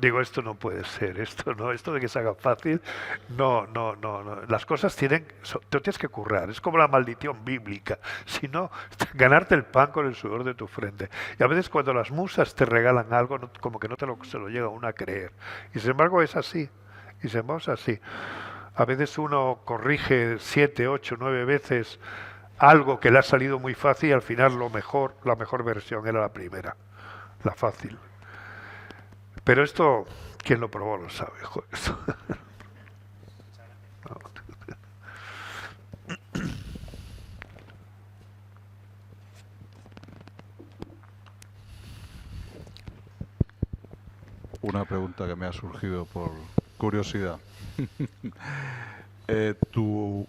Digo, esto no puede ser, esto de que se haga fácil, no. Las cosas te tienes que currar, es como la maldición bíblica, si no, ganarte el pan con el sudor de tu frente. Y a veces cuando las musas te regalan algo, como que no se lo llega uno a creer. Y sin embargo es así, A veces uno corrige 7, 8, 9 veces algo que le ha salido muy fácil y al final la mejor versión era la primera, la fácil. Pero esto, quien lo probó lo sabe. Joder. Una pregunta que me ha surgido por curiosidad.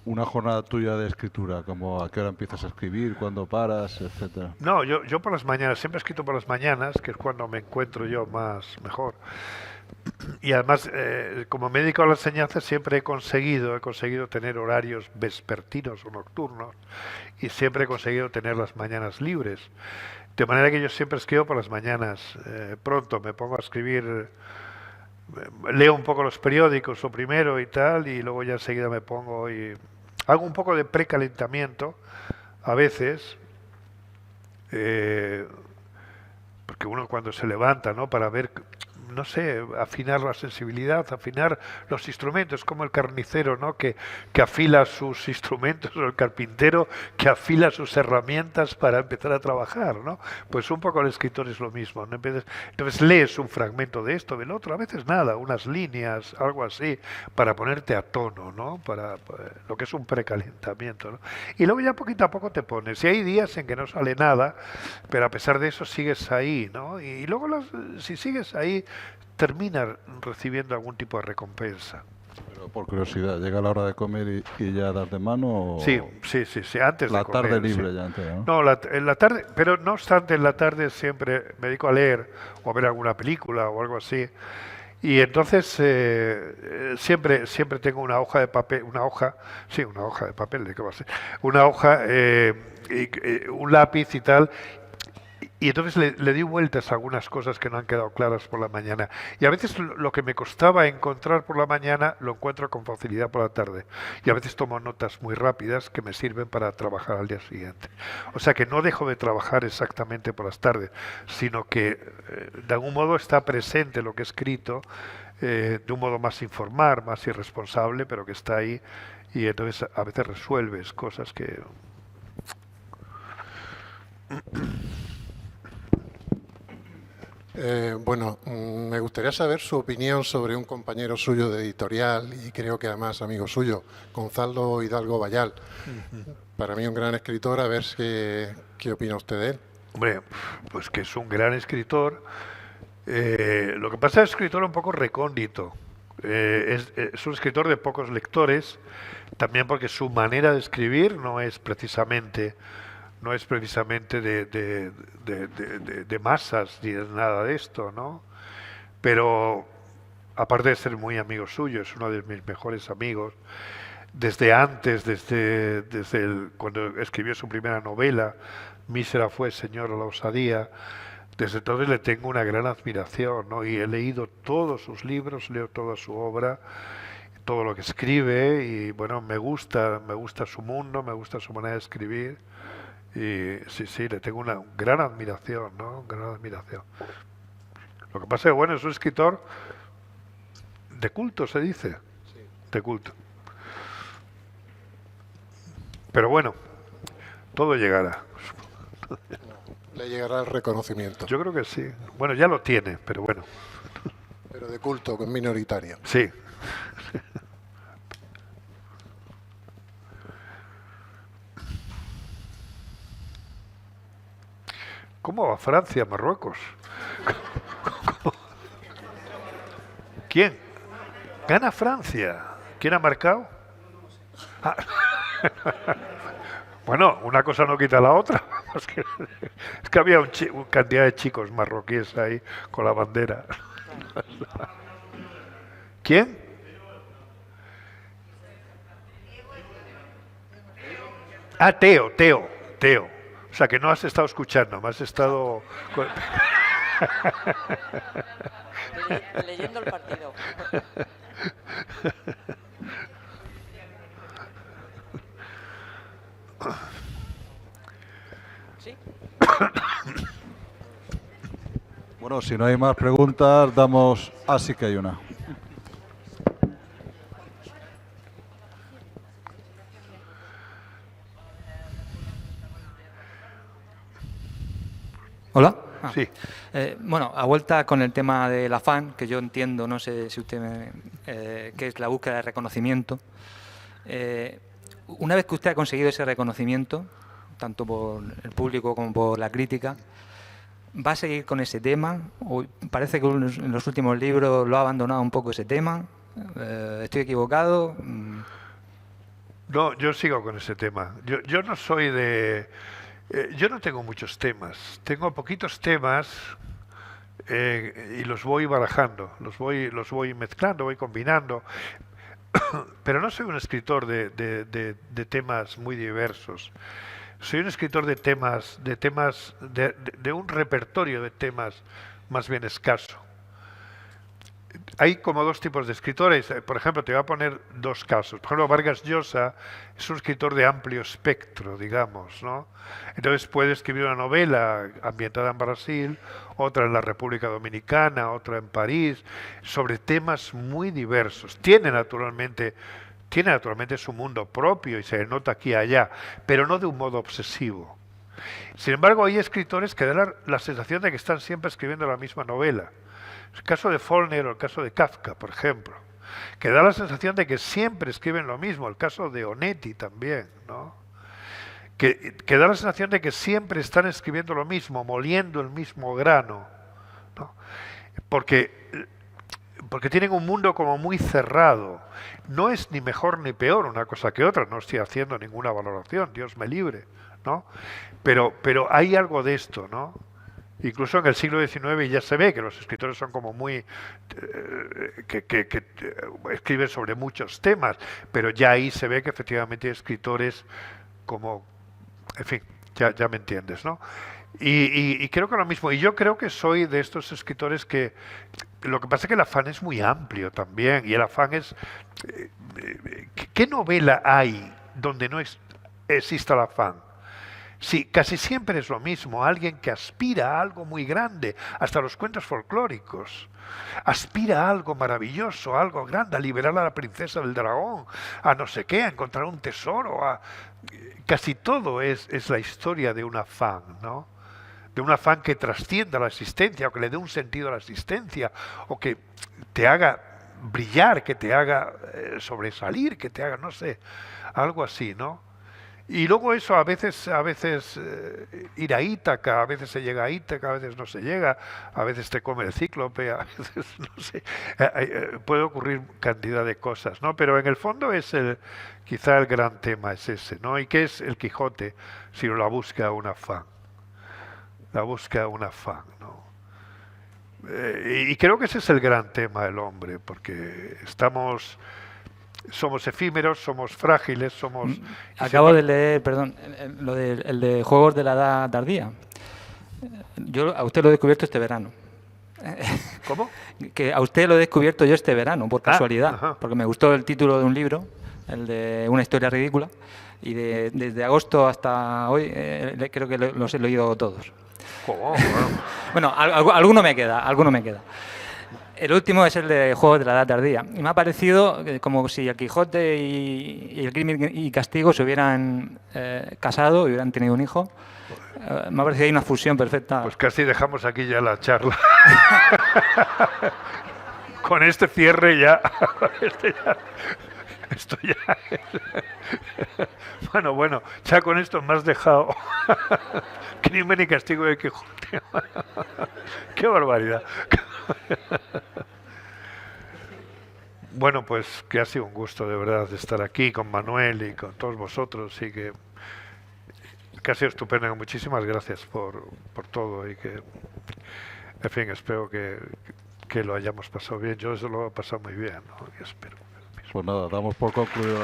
Una jornada tuya de escritura, como a qué hora empiezas a escribir, cuándo paras, etcétera. No, yo por las mañanas, siempre he escrito por las mañanas, que es cuando me encuentro yo mejor. Y además, como me dedico a la enseñanza, siempre he conseguido tener horarios vespertinos o nocturnos y siempre he conseguido tener las mañanas libres. De manera que yo siempre escribo por las mañanas. Pronto me pongo a escribir, leo un poco los periódicos lo primero y tal, y luego ya enseguida me pongo y hago un poco de precalentamiento a veces, porque uno cuando se levanta, ¿no? Para ver, no sé, afinar la sensibilidad, afinar los instrumentos, como el carnicero, ¿no? Que afila sus instrumentos, o el carpintero que afila sus herramientas para empezar a trabajar, ¿no? Pues un poco el escritor es lo mismo, ¿no? Entonces lees un fragmento de esto, del otro, a veces nada, unas líneas, algo así, para ponerte a tono, ¿no? Para lo que es un precalentamiento, ¿no? Y luego ya poquito a poco te pones. Y hay días en que no sale nada, pero a pesar de eso sigues ahí, ¿no? Y luego si sigues ahí, termina recibiendo algún tipo de recompensa. Pero por curiosidad, ¿llega la hora de comer y ya das de mano? Sí, antes de comer. La tarde libre sí. ya entera, ¿no? No, en la tarde, pero no obstante, en la tarde siempre me dedico a leer o a ver alguna película o algo así. Y entonces siempre tengo una hoja de papel, una hoja de papel, ¿de qué va a ser? Una hoja, un lápiz y tal. Y entonces le di vueltas a algunas cosas que no han quedado claras por la mañana. Y a veces lo que me costaba encontrar por la mañana lo encuentro con facilidad por la tarde. Y a veces tomo notas muy rápidas que me sirven para trabajar al día siguiente. O sea que no dejo de trabajar exactamente por las tardes, sino que de algún modo está presente lo que he escrito, de un modo más informal, más irresponsable, pero que está ahí. Y entonces a veces resuelves cosas que... Bueno, me gustaría saber su opinión sobre un compañero suyo de editorial y creo que además amigo suyo, Gonzalo Hidalgo Bayal. Para mí un gran escritor, a ver qué opina usted de él. Hombre, pues que es un gran escritor. Lo que pasa es que es un escritor un poco recóndito. Es un escritor de pocos lectores, también porque su manera de escribir no es precisamente de masas ni de nada de esto, ¿no? Pero aparte de ser muy amigo suyo, es uno de mis mejores amigos. Desde antes, cuando escribió su primera novela, Mísera fue, Señor, la osadía, desde entonces le tengo una gran admiración, ¿no? Y he leído todos sus libros, leo toda su obra, todo lo que escribe, y bueno, me gusta su mundo, me gusta su manera de escribir. Y sí, le tengo una gran admiración, ¿no? Gran admiración. Lo que pasa es que, bueno, es un escritor de culto, se dice. Sí. De culto. Pero bueno, todo llegará. Le llegará el reconocimiento. Yo creo que sí. Bueno, ya lo tiene, pero bueno. Pero de culto, que es minoritario. Sí. ¿Cómo va Francia, Marruecos? ¿Quién? ¿Gana Francia? ¿Quién ha marcado? Ah. Bueno, una cosa no quita la otra. Es que había una cantidad de chicos marroquíes ahí con la bandera. ¿Quién? Ah, Teo. O sea, que no has estado escuchando, me has estado... Leyendo el partido. ¿Sí? Bueno, si no hay más preguntas, damos... Ah, sí que hay una. Hola. Sí. Bueno, a vuelta con el tema del afán, que yo entiendo, no sé si usted que es la búsqueda de reconocimiento. Una vez que usted ha conseguido ese reconocimiento, tanto por el público como por la crítica, ¿va a seguir con ese tema? O parece que en los últimos libros lo ha abandonado un poco ese tema. ¿Estoy equivocado? No, yo sigo con ese tema. Yo no soy de... yo no tengo muchos temas. Tengo poquitos temas y los voy barajando, los voy mezclando, voy combinando. Pero no soy un escritor de temas muy diversos. Soy un escritor de temas, de un repertorio de temas más bien escaso. Hay como dos tipos de escritores. Por ejemplo, te voy a poner dos casos. Por ejemplo, Vargas Llosa es un escritor de amplio espectro, digamos, ¿no? Entonces puede escribir una novela ambientada en Brasil, otra en la República Dominicana, otra en París, sobre temas muy diversos. Tiene naturalmente su mundo propio y se nota aquí y allá, pero no de un modo obsesivo. Sin embargo, hay escritores que dan la sensación de que están siempre escribiendo la misma novela. El caso de Faulkner o el caso de Kafka, por ejemplo, que da la sensación de que siempre escriben lo mismo. El caso de Onetti también, ¿no? Que da la sensación de que siempre están escribiendo lo mismo, moliendo el mismo grano, ¿no? Porque tienen un mundo como muy cerrado. No es ni mejor ni peor una cosa que otra, no estoy haciendo ninguna valoración, Dios me libre, ¿no? Pero hay algo de esto, ¿no? Incluso en el siglo XIX ya se ve que los escritores son como muy... que escriben sobre muchos temas, pero ya ahí se ve que efectivamente hay escritores como... En fin, ya me entiendes, ¿no? Y creo que lo mismo. Y yo creo que soy de estos escritores que... Lo que pasa es que el afán es muy amplio también. Y el afán es... ¿Qué novela hay donde no exista el afán? Sí, casi siempre es lo mismo. Alguien que aspira a algo muy grande, hasta los cuentos folclóricos. Aspira a algo maravilloso, a algo grande, a liberar a la princesa del dragón, a no sé qué, a encontrar un tesoro. Casi todo es la historia de un afán, ¿no? De un afán que trascienda la existencia, o que le dé un sentido a la existencia, o que te haga brillar, que te haga sobresalir, que te haga, no sé, algo así, ¿no? Y luego eso a veces ir a Ítaca, a veces se llega a Ítaca, a veces no se llega, a veces te come el cíclope, a veces no sé, puede ocurrir cantidad de cosas, ¿no? Pero en el fondo quizá el gran tema es ese, ¿no? ¿Y qué es el Quijote sino la búsqueda de un afán? La búsqueda de un afán, ¿no? Y creo que ese es el gran tema del hombre, porque somos efímeros, somos frágiles, somos... Acabo de leer, perdón, el de Juegos de la Edad Tardía. Yo a usted lo he descubierto este verano. ¿Cómo? Que a usted lo he descubierto yo este verano, por casualidad, ajá. porque me gustó el título de un libro, el de Una historia ridícula, y desde agosto hasta hoy creo que los he leído todos. Oh, Bueno, alguno me queda. El último es el de Juegos de la Edad Tardía. Y me ha parecido como si el Quijote y el Crimen y Castigo se hubieran casado y hubieran tenido un hijo. Me ha parecido ahí una fusión perfecta. Pues casi dejamos aquí ya la charla. Con este cierre ya... Esto ya... Bueno, ya con esto me has dejado Crimen y Castigo de Quijote. ¡Qué barbaridad! Bueno, pues que ha sido un gusto de verdad de estar aquí con Manuel y con todos vosotros, y que ha sido estupendo. Muchísimas gracias por todo, y que, en fin, espero que lo hayamos pasado bien. Yo eso lo he pasado muy bien, ¿no? Y espero. Pues nada, damos por concluido.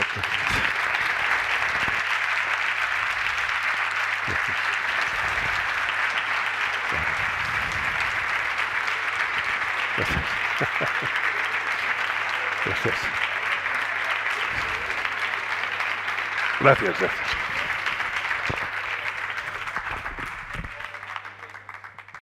Gracias. Gracias. Gracias.